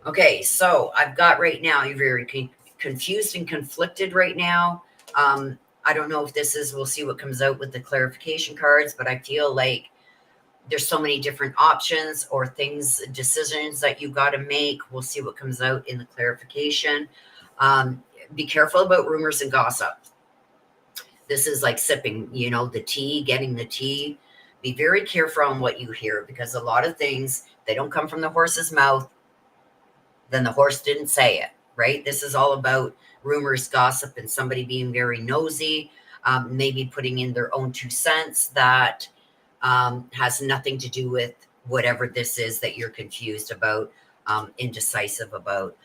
Okay, so I've got right now, you're very confused and conflicted right now. I don't know if this is, we'll see what comes out with the clarification cards, but I feel like there's so many different options or things, decisions that you got to make. We'll see what comes out in the clarification. Be careful about rumors and gossip. This is like sipping, you know, the tea, getting the tea. Be very careful on what you hear, because a lot of things, they don't come from the horse's mouth. Then the horse didn't say it, right? This is all about rumors, gossip, and somebody being very nosy, maybe putting in their own 2 cents that has nothing to do with whatever this is that you're confused about, indecisive about.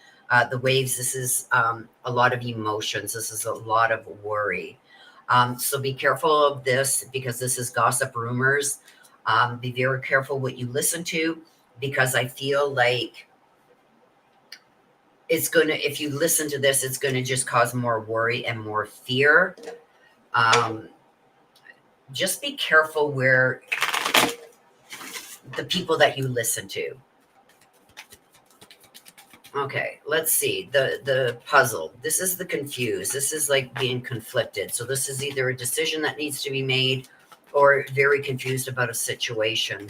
The waves, this is a lot of emotions. This is a lot of worry. So be careful of this, because this is gossip, rumors. Be very careful what you listen to, because I feel like it's going to, if you listen to this, it's going to just cause more worry and more fear. Just be careful where the people that you listen to. Okay, let's see. The puzzle. This is the confused. This is like being conflicted. So this is either a decision that needs to be made or very confused about a situation.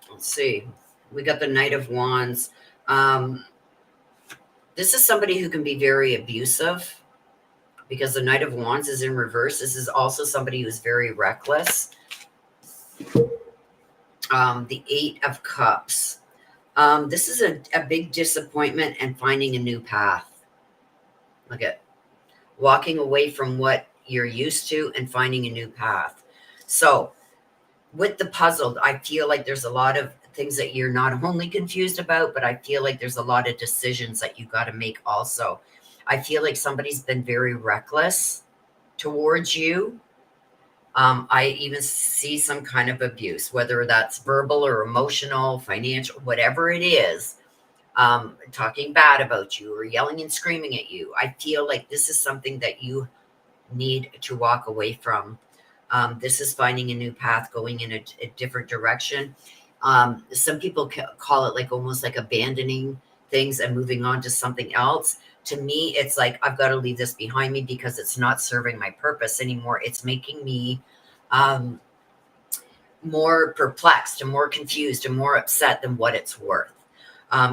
Let's see. We got the Knight of Wands. This is somebody who can be very abusive, because the Knight of Wands is in reverse. This is also somebody who's very reckless. The Eight of Cups. This is a big disappointment and finding a new path. Look at walking away from what you're used to and finding a new path. So with the puzzled, I feel like there's a lot of things that you're not only confused about, but I feel like there's a lot of decisions that you got to make also. I feel like somebody's been very reckless towards you. I even see some kind of abuse, whether that's verbal or emotional, financial, whatever it is, talking bad about you or yelling and screaming at you. I feel like this is something that you need to walk away from. This is finding a new path, going in a different direction. Some people call it like almost like abandoning things and moving on to something else. To me, it's like, I've got to leave this behind me because it's not serving my purpose anymore. It's making me more perplexed and more confused and more upset than what it's worth.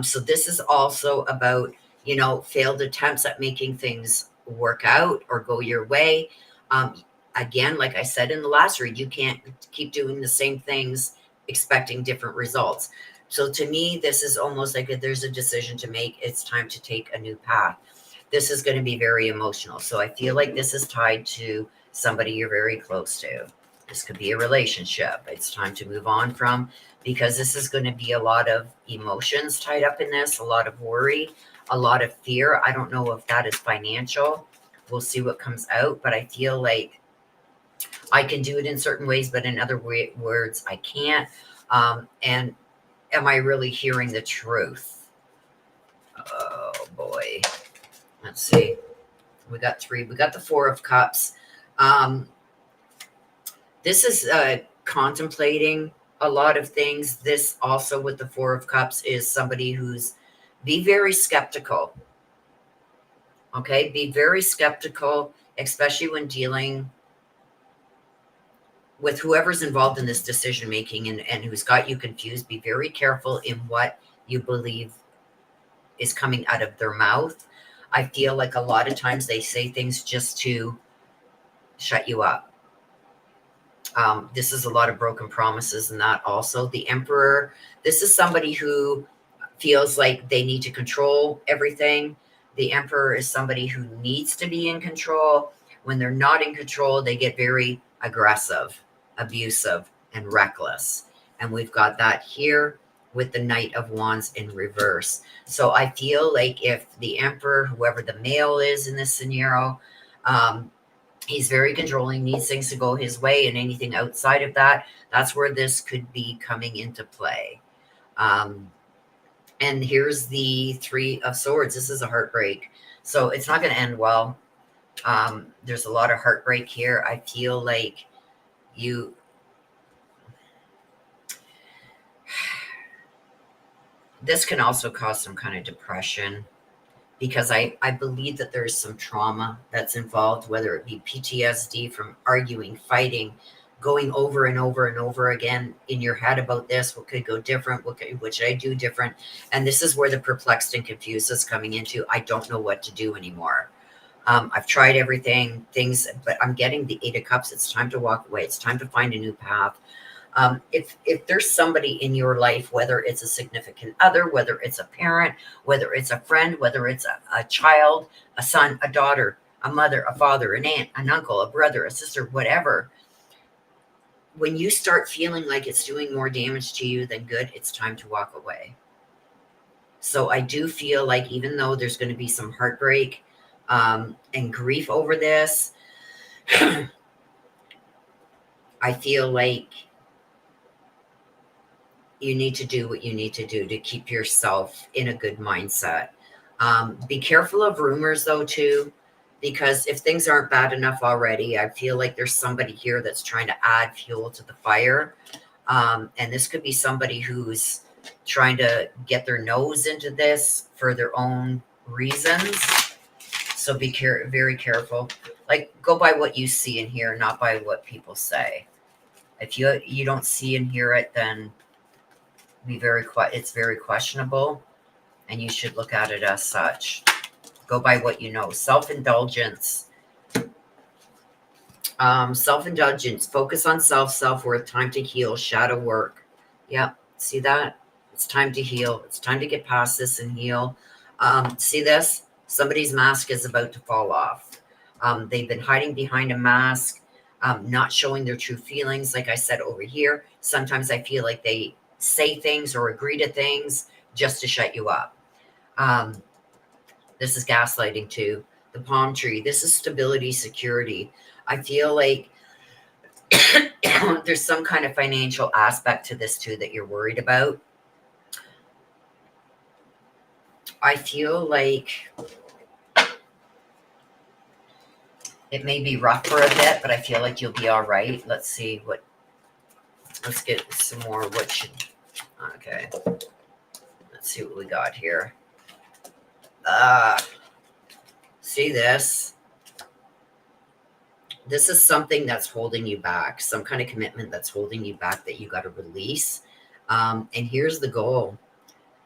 So this is also about, you know, failed attempts at making things work out or go your way. Again, like I said in the last read, you can't keep doing the same things expecting different results. So to me, this is almost like there's a decision to make. It's time to take a new path. This is going to be very emotional. So I feel like this is tied to somebody you're very close to. This could be a relationship. It's time to move on from, because this is going to be a lot of emotions tied up in this, a lot of worry, a lot of fear. I don't know if that is financial. We'll see what comes out, but I feel like I can do it in certain ways, but in other words, I can't. And am I really hearing the truth? Oh boy. Let's see. We got 3. We got the 4 of Cups. This is contemplating a lot of things. This also with the Four of Cups is somebody who's, be very skeptical. Okay, be very skeptical, especially when dealing with whoever's involved in this decision making and who's got you confused. Be very careful in what you believe is coming out of their mouth. I feel like a lot of times they say things just to shut you up. This is a lot of broken promises, and that also. The Emperor, this is somebody who feels like they need to control everything. The Emperor is somebody who needs to be in control. When they're not in control, they get very aggressive, abusive, and reckless. And we've got that here with the Knight of Wands in reverse. So I feel like if the Emperor, whoever the male is in this scenario, he's very controlling, needs things to go his way, and anything outside of that, that's where this could be coming into play. And here's the Three of Swords. This is a heartbreak. So it's not going to end well. There's a lot of heartbreak here. I feel like you... This can also cause some kind of depression, because I believe that there's some trauma that's involved, whether it be PTSD from arguing, fighting, going over and over and over again in your head about this. What could go different? What should I do different? And this is where the perplexed and confused is coming into. I don't know what to do anymore. I've tried everything, but I'm getting the Eight of Cups. It's time to walk away. It's time to find a new path. If there's somebody in your life, whether it's a significant other, whether it's a parent, whether it's a friend, whether it's a child, a son, a daughter, a mother, a father, an aunt, an uncle, a brother, a sister, whatever, when you start feeling like it's doing more damage to you than good, it's time to walk away. So I do feel like even though there's going to be some heartbreak and grief over this, I feel like you need to do what you need to do to keep yourself in a good mindset. Be careful of rumors, though, too, because if things aren't bad enough already, I feel like there's somebody here that's trying to add fuel to the fire. And this could be somebody who's trying to get their nose into this for their own reasons. So be very careful. Like, go by what you see and hear, not by what people say. If you don't see and hear it, then it's very questionable, and you should look at it as such. Go by what you know. Self-indulgence. Self-indulgence. Focus on self-worth. Time to heal. Shadow work. Yep. See that? It's time to heal. It's time to get past this and heal. See this? Somebody's mask is about to fall off. They've been hiding behind a mask, not showing their true feelings. Like I said over here, sometimes I feel like they say things or agree to things just to shut you up. This is gaslighting too. The palm tree. This is stability, security. I feel like there's some kind of financial aspect to this too that you're worried about. I feel like it may be rough for a bit, but I feel like you'll be all right. Let's get some more. Okay. Let's see what we got here. See this? This is something that's holding you back, some kind of commitment that's holding you back that you got to release. And here's the goal.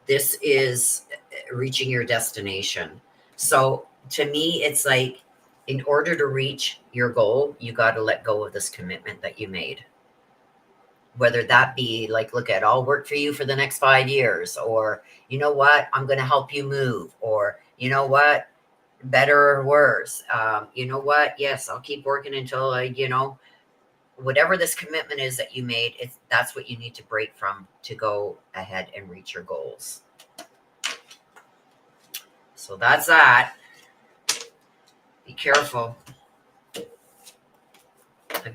This is reaching your destination. So to me, it's like, in order to reach your goal, you got to let go of this commitment that you made. Whether that be like, look, I'll work for you for the next 5 years, or, you know what, I'm going to help you move, or, you know what, better or worse, you know what, yes, I'll keep working until whatever this commitment is that you made, that's what you need to break from to go ahead and reach your goals. So that's that. Be careful.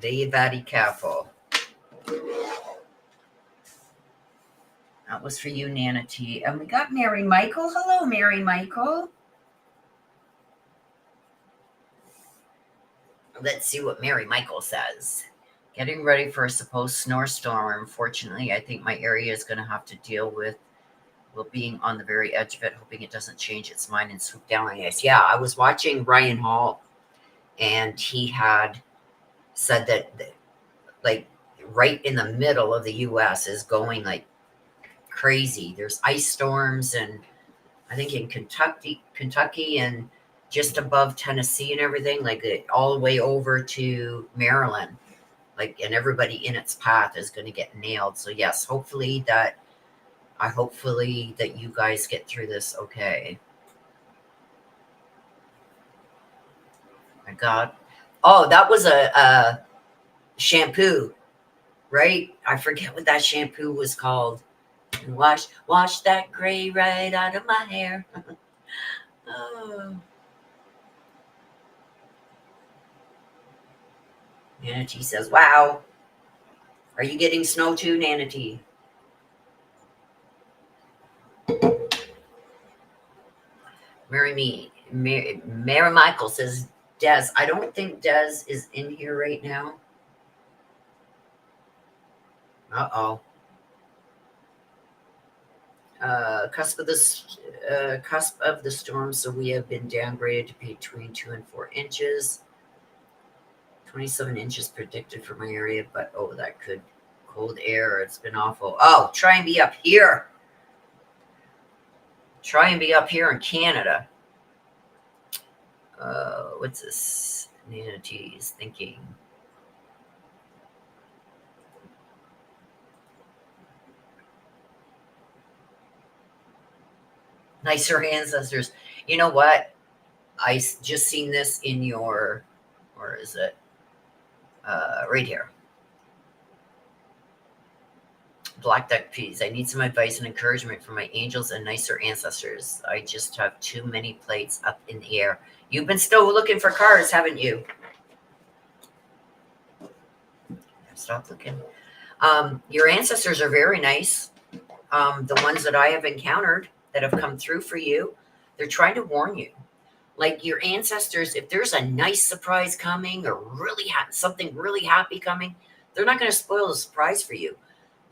Be very careful. That was for you, Nana T. And we got Mary Michael. Hello, Mary Michael. Let's see what Mary Michael says. Getting ready for a supposed snowstorm. Unfortunately, I think my area is going to have to deal with being on the very edge of it, hoping it doesn't change its mind and swoop down on us. Yeah, I was watching Ryan Hall, and he had said that, like, right in the middle of the U.S. is going like crazy. There's ice storms, and I think in Kentucky, and just above Tennessee and everything, like all the way over to Maryland. Like, and everybody in its path is going to get nailed. So yes, hopefully that you guys get through this okay. My God. Oh, that was a shampoo, right? I forget what that shampoo was called. Wash that gray right out of my hair. Oh. Nanity says, wow. Are you getting snow too, Nanity? Mary Michael says, Des. I don't think Des is in here right now. Uh-oh. Cusp of the storm, so we have been downgraded to between 2 and 4 inches. 27 inches predicted for my area, but oh, that could cold air. It's been awful. Oh, try and be up here. Try and be up here in Canada. What's this? Nanity is thinking. Nicer ancestors. You know what? I just seen this in your, where is it? Right here. Black Duck Peas. I need some advice and encouragement from my angels and nicer ancestors. I just have too many plates up in the air. You've been still looking for cars, haven't you? Stop looking. Your ancestors are very nice. The ones that I have encountered that have come through for you, they're trying to warn you. Like your ancestors, if there's a nice surprise coming or really something really happy coming, they're not going to spoil the surprise for you.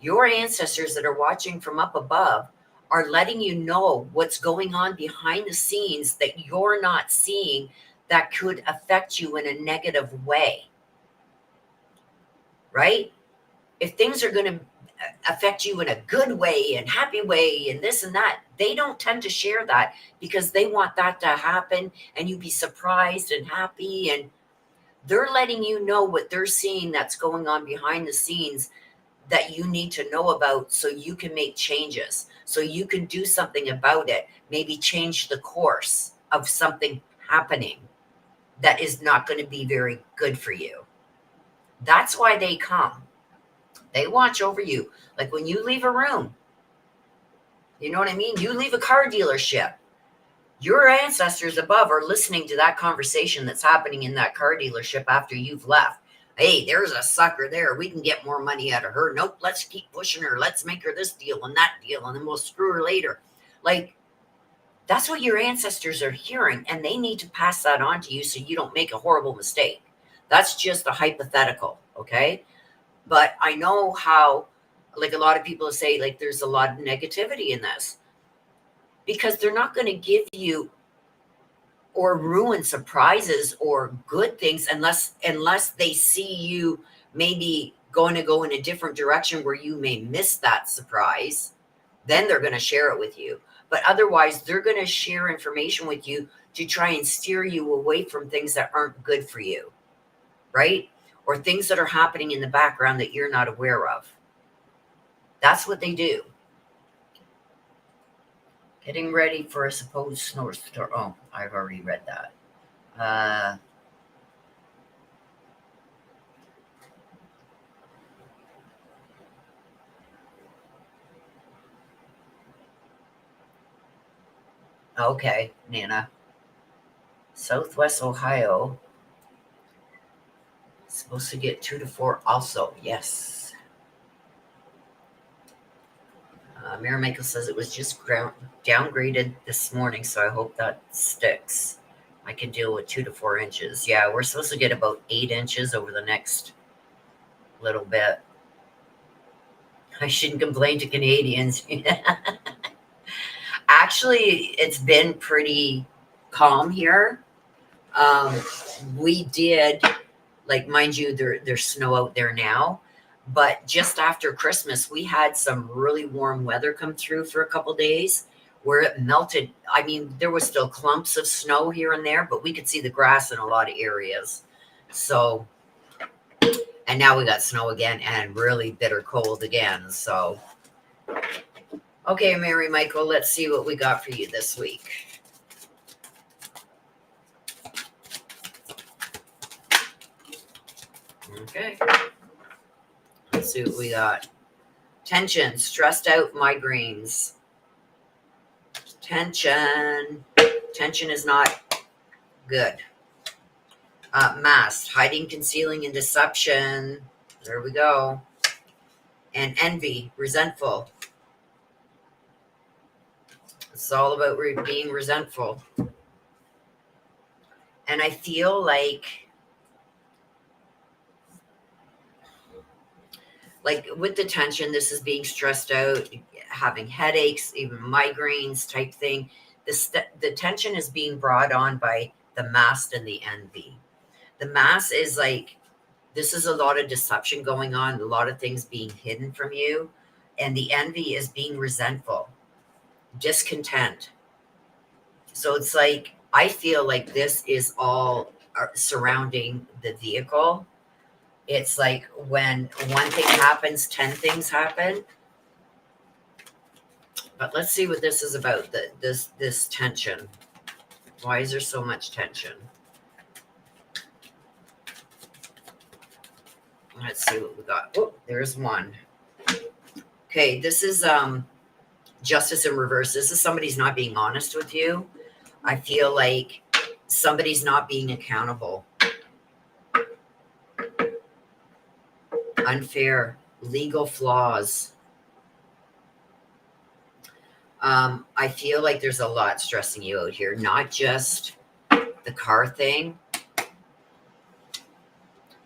Your ancestors that are watching from up above are letting you know what's going on behind the scenes that you're not seeing that could affect you in a negative way. Right? If things are going to affect you in a good way and happy way and this and that, they don't tend to share that because they want that to happen and you be surprised and happy, and they're letting you know what they're seeing that's going on behind the scenes that you need to know about so you can make changes, so you can do something about it, maybe change the course of something happening that is not going to be very good for you. That's why they come. They watch over you. Like when you leave a room, you know what I mean? You leave a car dealership. Your ancestors above are listening to that conversation that's happening in that car dealership after you've left. Hey, there's a sucker there. We can get more money out of her. Nope, let's keep pushing her. Let's make her this deal and that deal, and then we'll screw her later. Like, that's what your ancestors are hearing, and they need to pass that on to you so you don't make a horrible mistake. That's just a hypothetical, okay? But I know how, like a lot of people say, like there's a lot of negativity in this because they're not going to give you or ruin surprises or good things unless they see you maybe going to go in a different direction where you may miss that surprise. Then they're going to share it with you. But otherwise, they're going to share information with you to try and steer you away from things that aren't good for you, right? Or things that are happening in the background that you're not aware of. That's what they do. Getting ready for a supposed snowstorm. Oh, I've already read that. Okay, Nana. Southwest Ohio. Supposed to get 2 to 4 also. Yes. Mary Michael says it was just downgraded this morning, so I hope that sticks. I can deal with 2 to 4 inches. Yeah, we're supposed to get about 8 inches over the next a little bit. I shouldn't complain to Canadians. Actually, it's been pretty calm here. Um, we did, like, mind you, there's snow out there now, but just after Christmas, we had some really warm weather come through for a couple days where it melted. I mean, there was still clumps of snow here and there, but we could see the grass in a lot of areas. So, and now we got snow again and really bitter cold again. So, okay, Mary Michael, let's see what we got for you this week. Okay. Let's see what we got. Tension, stressed out, migraines. Tension. Tension is not good. Masked, hiding, concealing, and deception. There we go. And envy, resentful. It's all about being resentful. And I feel like with the tension, this is being stressed out, having headaches, even migraines type thing. The tension is being brought on by the mask and the envy. The mask is like, this is a lot of deception going on, a lot of things being hidden from you. And the envy is being resentful, discontent. So it's like, I feel like this is all surrounding the vehicle. It's like when one thing happens, 10 things happen. But let's see what this is about, this tension. Why is there so much tension? Let's see what we got. Oh, there's one. Okay, this is justice in reverse. This is somebody's not being honest with you. I feel like somebody's not being accountable. Unfair, legal flaws. I feel like there's a lot stressing you out here, not just the car thing.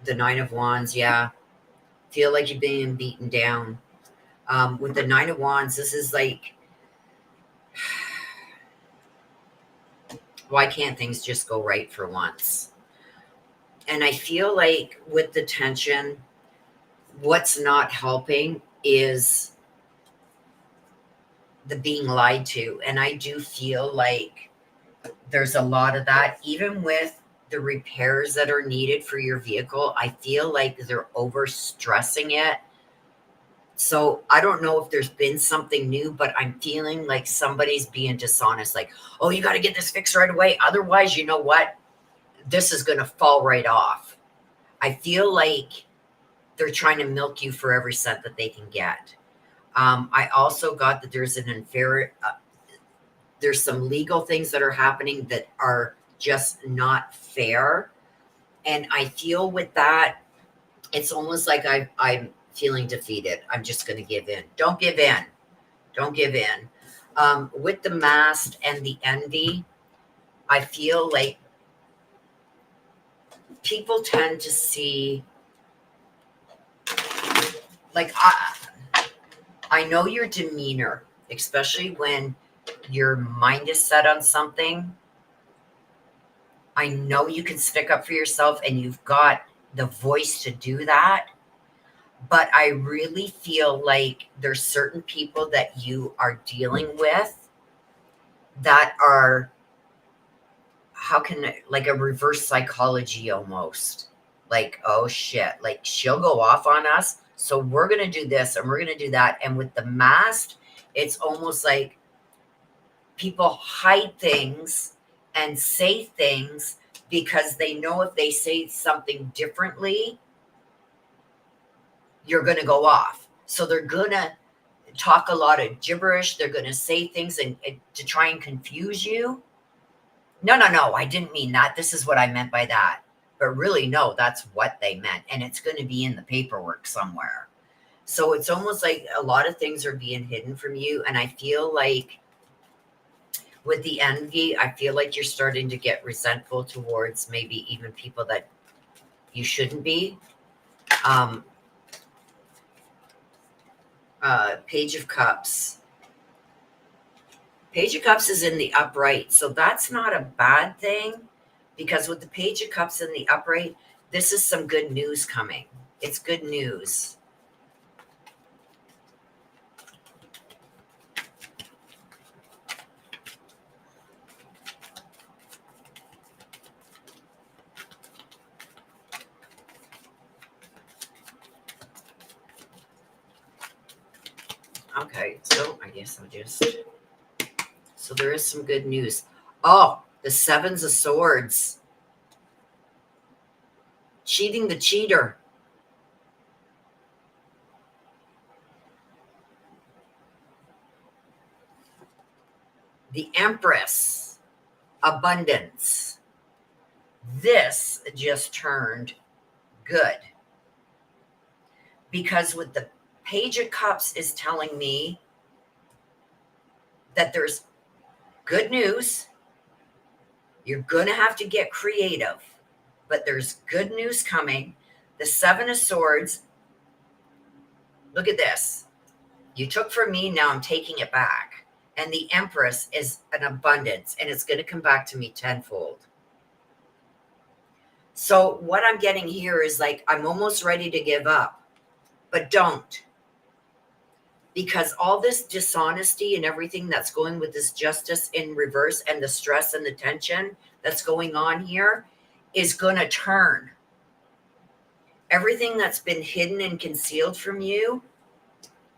The 9 of Wands, yeah. Feel like you're being beaten down. With the 9 of Wands, this is like, why can't things just go right for once? And I feel like with the tension, what's not helping is the being lied to. And I do feel like there's a lot of that, even with the repairs that are needed for your vehicle. I feel like they're overstressing it. So I don't know if there's been something new, but I'm feeling like somebody's being dishonest. Like, oh, you got to get this fixed right away. Otherwise, you know what? This is going to fall right off. I feel like they're trying to milk you for every cent that they can get. I also got that there's an unfair, there's some legal things that are happening that are just not fair. And I feel with that, it's almost like I'm feeling defeated. I'm just going to give in. Don't give in. Don't give in. With the mask and the envy, I feel like people tend to see, like, I know your demeanor, especially when your mind is set on something. I know you can stick up for yourself and you've got the voice to do that. But I really feel like there's certain people that you are dealing with that are, like a reverse psychology almost. Like, oh shit, like she'll go off on us. So we're going to do this and we're going to do that. And with the mask, it's almost like people hide things and say things because they know if they say something differently, you're going to go off. So they're going to talk a lot of gibberish. They're going to say things and to try and confuse you. No, I didn't mean that. This is what I meant by that. But really, no, that's what they meant. And it's going to be in the paperwork somewhere. So it's almost like a lot of things are being hidden from you. And I feel like with the envy, I feel like you're starting to get resentful towards maybe even people that you shouldn't be. Page of Cups. Page of Cups is in the upright, so that's not a bad thing, because with the Page of Cups in the upright, this is some good news coming. It's good news. Okay, so I guess I'll just... So there is some good news. Oh, the Sevens of Swords. Cheating the cheater. The Empress. Abundance. This just turned good. Because with the Page of Cups is telling me that there's good news. You're going to have to get creative, but there's good news coming. The Seven of Swords. Look at this. You took from me, now I'm taking it back. And the Empress is an abundance, and it's going to come back to me tenfold. So what I'm getting here is like, I'm almost ready to give up, but don't. Because all this dishonesty and everything that's going with this justice in reverse and the stress and the tension that's going on here is going to turn. Everything that's been hidden and concealed from you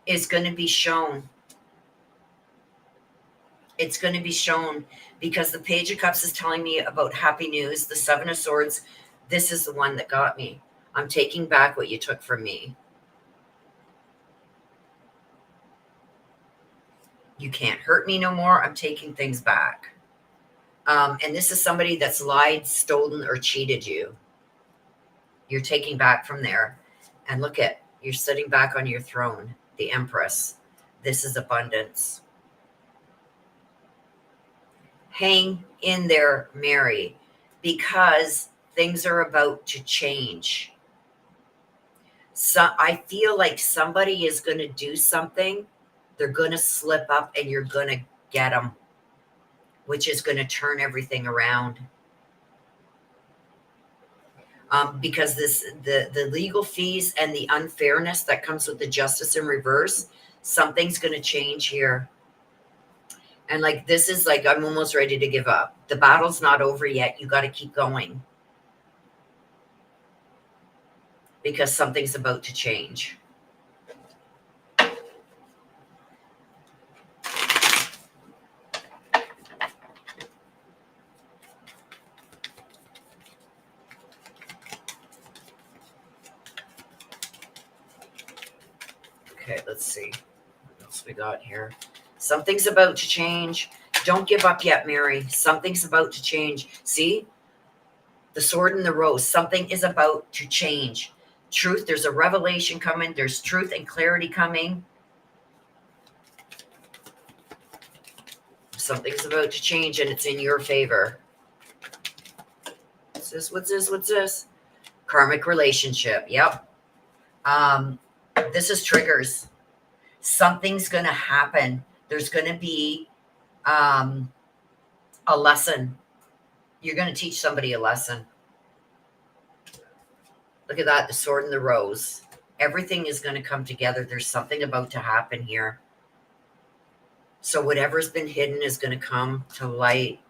is going to be shown. It's going to be shown, because the Page of Cups is telling me about happy news. The Seven of Swords, this is the one that got me. I'm taking back what you took from me. You can't hurt me no more. I'm taking things back. And this is somebody that's lied, stolen, or cheated you. You're taking back from there. And look at, you're sitting back on your throne, the Empress. This is abundance. Hang in there, Mary, because things are about to change. So I feel like somebody is going to do something. They're going to slip up and you're going to get them, which is going to turn everything around. Because the legal fees and the unfairness that comes with the justice in reverse, something's going to change here. And like, this is like, I'm almost ready to give up. The battle's not over yet. You got to keep going. Because something's about to change. Okay, let's see what else we got here. Something's about to change. Don't give up yet, Mary. Something's about to change. See? The Sword and the Rose. Something is about to change. Truth, there's a revelation coming. There's truth and clarity coming. Something's about to change, and it's in your favor. What's this? What's this? What's this? Karmic relationship. Yep. This is triggers. Something's going to happen. There's going to be a lesson. You're going to teach somebody a lesson. Look at that, the Sword and the Rose. Everything is going to come together. There's something about to happen here. So whatever's been hidden is going to come to light.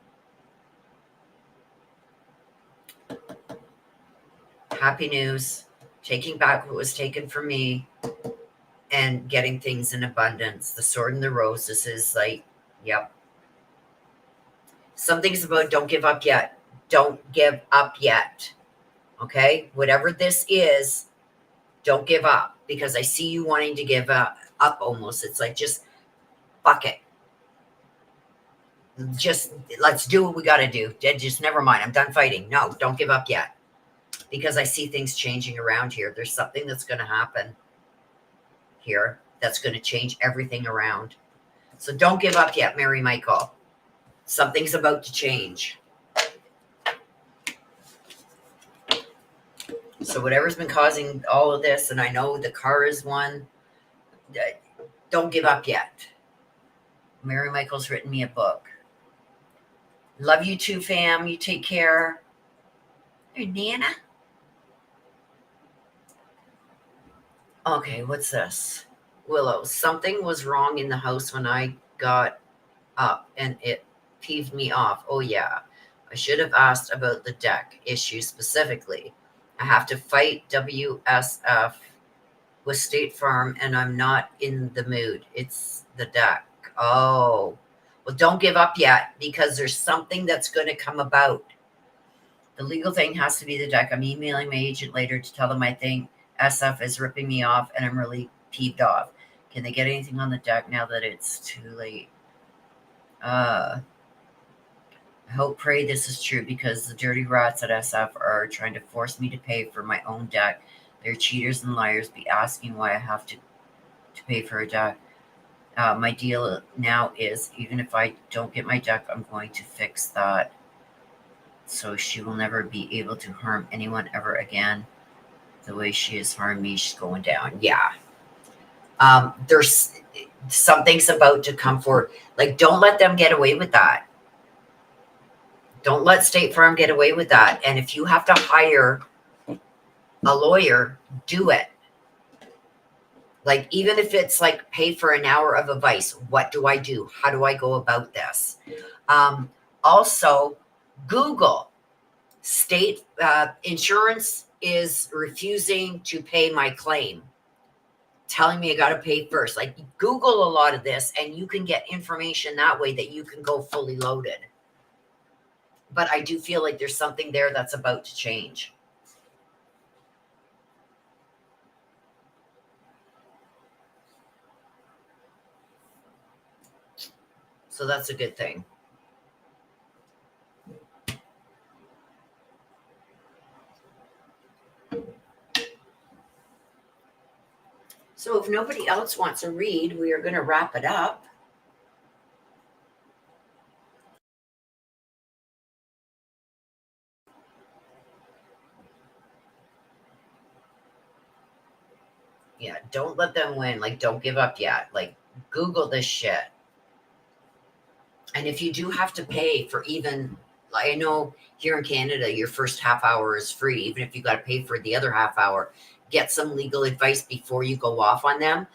Happy news. Taking back what was taken from me and getting things in abundance. The Sword and the Rose. This is like, yep. Something's about don't give up yet. Don't give up yet. Okay? Whatever this is, don't give up, because I see you wanting to give up almost. It's like, just fuck it. Just let's do what we got to do. Just never mind. I'm done fighting. No, don't give up yet, because I see things changing around here. There's something that's going to happen here that's going to change everything around. So don't give up yet, Mary Michael. Something's about to change. So whatever's been causing all of this, and I know the car is one, Don't give up yet. Mary Michael's written me a book. Love you too, fam. You take care. Hey, Nana. Okay, what's this? Willow, something was wrong in the house when I got up and it peeved me off. Oh, yeah. I should have asked about the deck issue specifically. I have to fight WSF with State Farm and I'm not in the mood. It's the deck. Oh, well, don't give up yet because there's something that's going to come about. The legal thing has to be the deck. I'm emailing my agent later to tell them I think SF is ripping me off and I'm really peeved off. Can they get anything on the deck now that it's too late? I hope, pray this is true because the dirty rats at SF are trying to force me to pay for my own deck. They're cheaters and liars. Be asking why I have to pay for a deck. My deal now is even if I don't get my deck, I'm going to fix that. So she will never be able to harm anyone ever again. The way she has harmed me, she's going down. Yeah. There's something's about to come forward. Like, don't let them get away with that. Don't let State Farm get away with that. And if you have to hire a lawyer, do it. Like, even if it's like pay for an hour of advice, what do I do? How do I go about this? Also, Google state insurance is refusing to pay my claim, telling me I got to pay first. Like, Google a lot of this and you can get information that way that you can go fully loaded. But I do feel like there's something there that's about to change. So that's a good thing. So if nobody else wants to read, we are going to wrap it up. Yeah, don't let them win. Like, don't give up yet. Like, Google this shit. And if you do have to pay for even, like, I know here in Canada, your first half hour is free. Even if you got to pay for the other half hour, get some legal advice before you go off on them.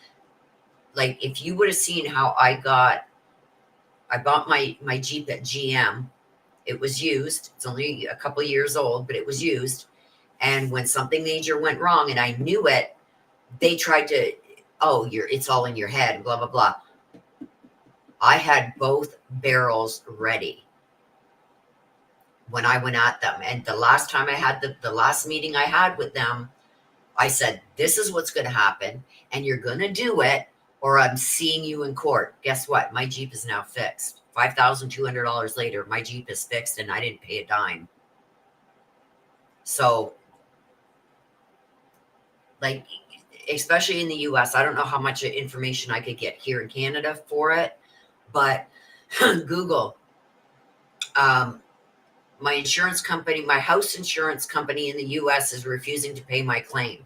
Like, if you would have seen how I bought my Jeep at GM. It was used. It's only a couple years old, but it was used. And when something major went wrong and I knew it, they tried to, it's all in your head, blah, blah, blah. I had both barrels ready when I went at them. And the last time I had the last meeting I had with them, I said, this is what's going to happen. And you're going to do it or I'm seeing you in court. Guess what? My Jeep is now fixed. $5,200 later, my Jeep is fixed and I didn't pay a dime. So, like, especially in the US, I don't know how much information I could get here in Canada for it, but Google, my insurance company, my house insurance company in the US is refusing to pay my claim.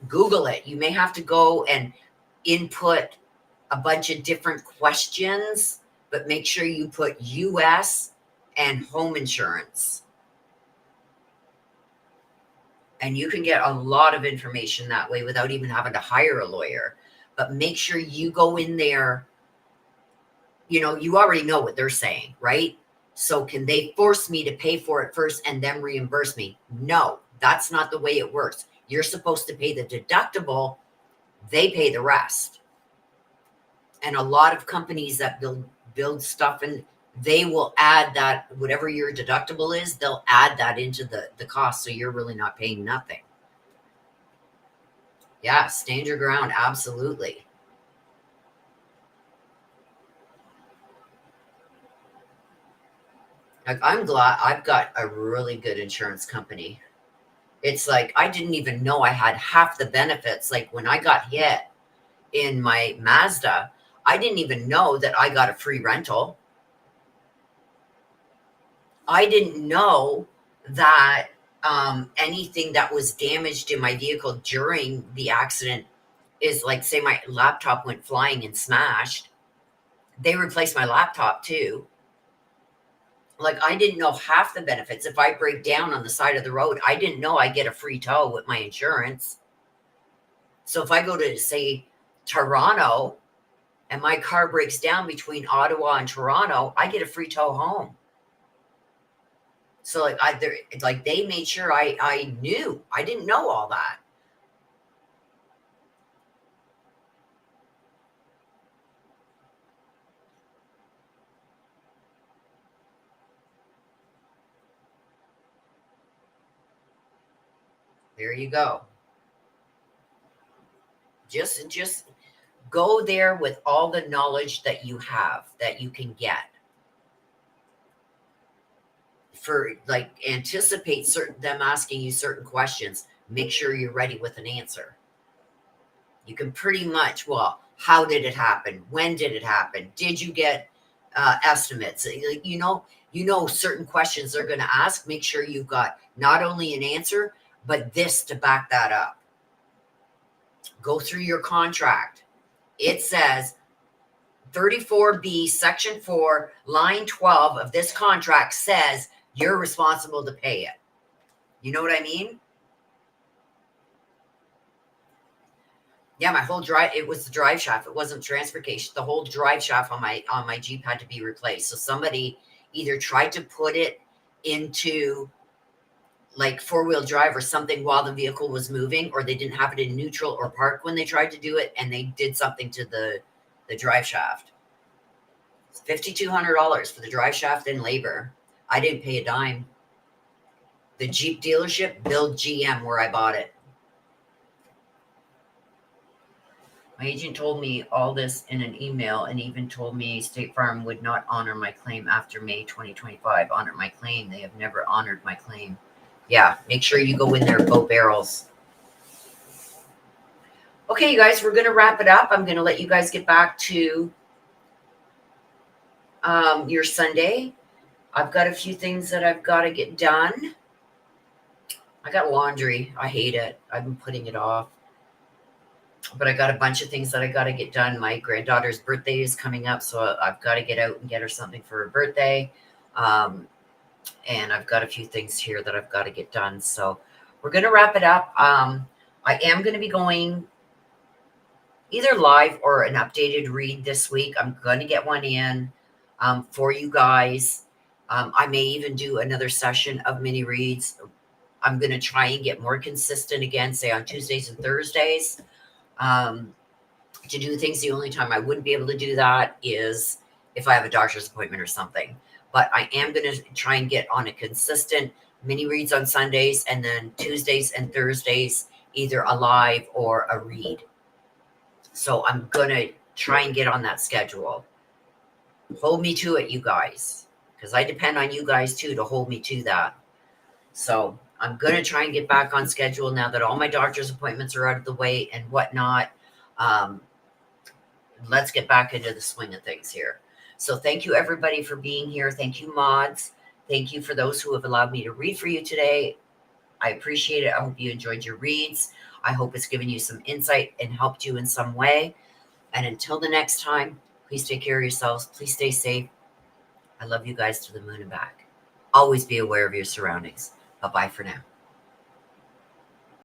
Google it. You may have to go and input a bunch of different questions, but make sure you put US and home insurance. And you can get a lot of information that way without even having to hire a lawyer. But make sure you go in there. You know, you already know what they're saying, right? So can they force me to pay for it first and then reimburse me? No, that's not the way it works. You're supposed to pay the deductible. They pay the rest. And a lot of companies that build stuff, and they will add that, whatever your deductible is, they'll add that into the cost. So you're really not paying nothing. Yeah, stand your ground. Absolutely. Like, I'm glad I've got a really good insurance company. It's like, I didn't even know I had half the benefits. Like, when I got hit in my Mazda, I didn't even know that I got a free rental. I didn't know that anything that was damaged in my vehicle during the accident, is like, say my laptop went flying and smashed, they replaced my laptop too. Like, I didn't know half the benefits. If I break down on the side of the road, I didn't know I get a free tow with my insurance. So if I go to, say, Toronto and my car breaks down between Ottawa and Toronto, I get a free tow home. So like they made sure I knew. I didn't know all that. There you go. Just go there with all the knowledge that you have, that you can get. For like, anticipate them asking you certain questions. Make sure you're ready with an answer. You can pretty much, well, how did it happen? When did it happen? Did you get estimates? You know certain questions they're going to ask. Make sure you've got not only an answer, but this to back that up. Go through your contract. It says 34B, Section 4, line 12 of this contract says you're responsible to pay it. You know what I mean? Yeah, my whole drive, it was the drive shaft. It wasn't transfer case. The whole drive shaft on my Jeep had to be replaced. So somebody either tried to put it into like four-wheel drive or something while the vehicle was moving, or they didn't have it in neutral or park when they tried to do it, and they did something to the drive shaft. It's $5,200 for the drive shaft and labor. I didn't pay a dime. The Jeep dealership billed GM where I bought it. My agent told me all this in an email and even told me State Farm would not honor my claim after May 2025. Honor my claim. They have never honored my claim. Yeah, make sure you go in there both barrels. Okay, you guys, we're going to wrap it up. I'm going to let you guys get back to your Sunday. I've got a few things that I've got to get done. I got laundry. I hate it. I've been putting it off. But I got a bunch of things that I got to get done. My granddaughter's birthday is coming up, so I've got to get out and get her something for her birthday. And I've got a few things here that I've got to get done. So we're going to wrap it up. I am going to be going either live or an updated read this week. I'm going to get one in for you guys. I may even do another session of mini reads. I'm going to try and get more consistent again, say on Tuesdays and Thursdays. To do things. The only time I wouldn't be able to do that is if I have a doctor's appointment or something. But I am going to try and get on a consistent mini reads on Sundays, and then Tuesdays and Thursdays, either a live or a read. So I'm going to try and get on that schedule. Hold me to it, you guys, because I depend on you guys too to hold me to that. So I'm going to try and get back on schedule now that all my doctor's appointments are out of the way and whatnot. Let's get back into the swing of things here. So thank you, everybody, for being here. Thank you, mods. Thank you for those who have allowed me to read for you today. I appreciate it. I hope you enjoyed your reads. I hope it's given you some insight and helped you in some way. And until the next time, please take care of yourselves. Please stay safe. I love you guys to the moon and back. Always be aware of your surroundings. Bye-bye for now.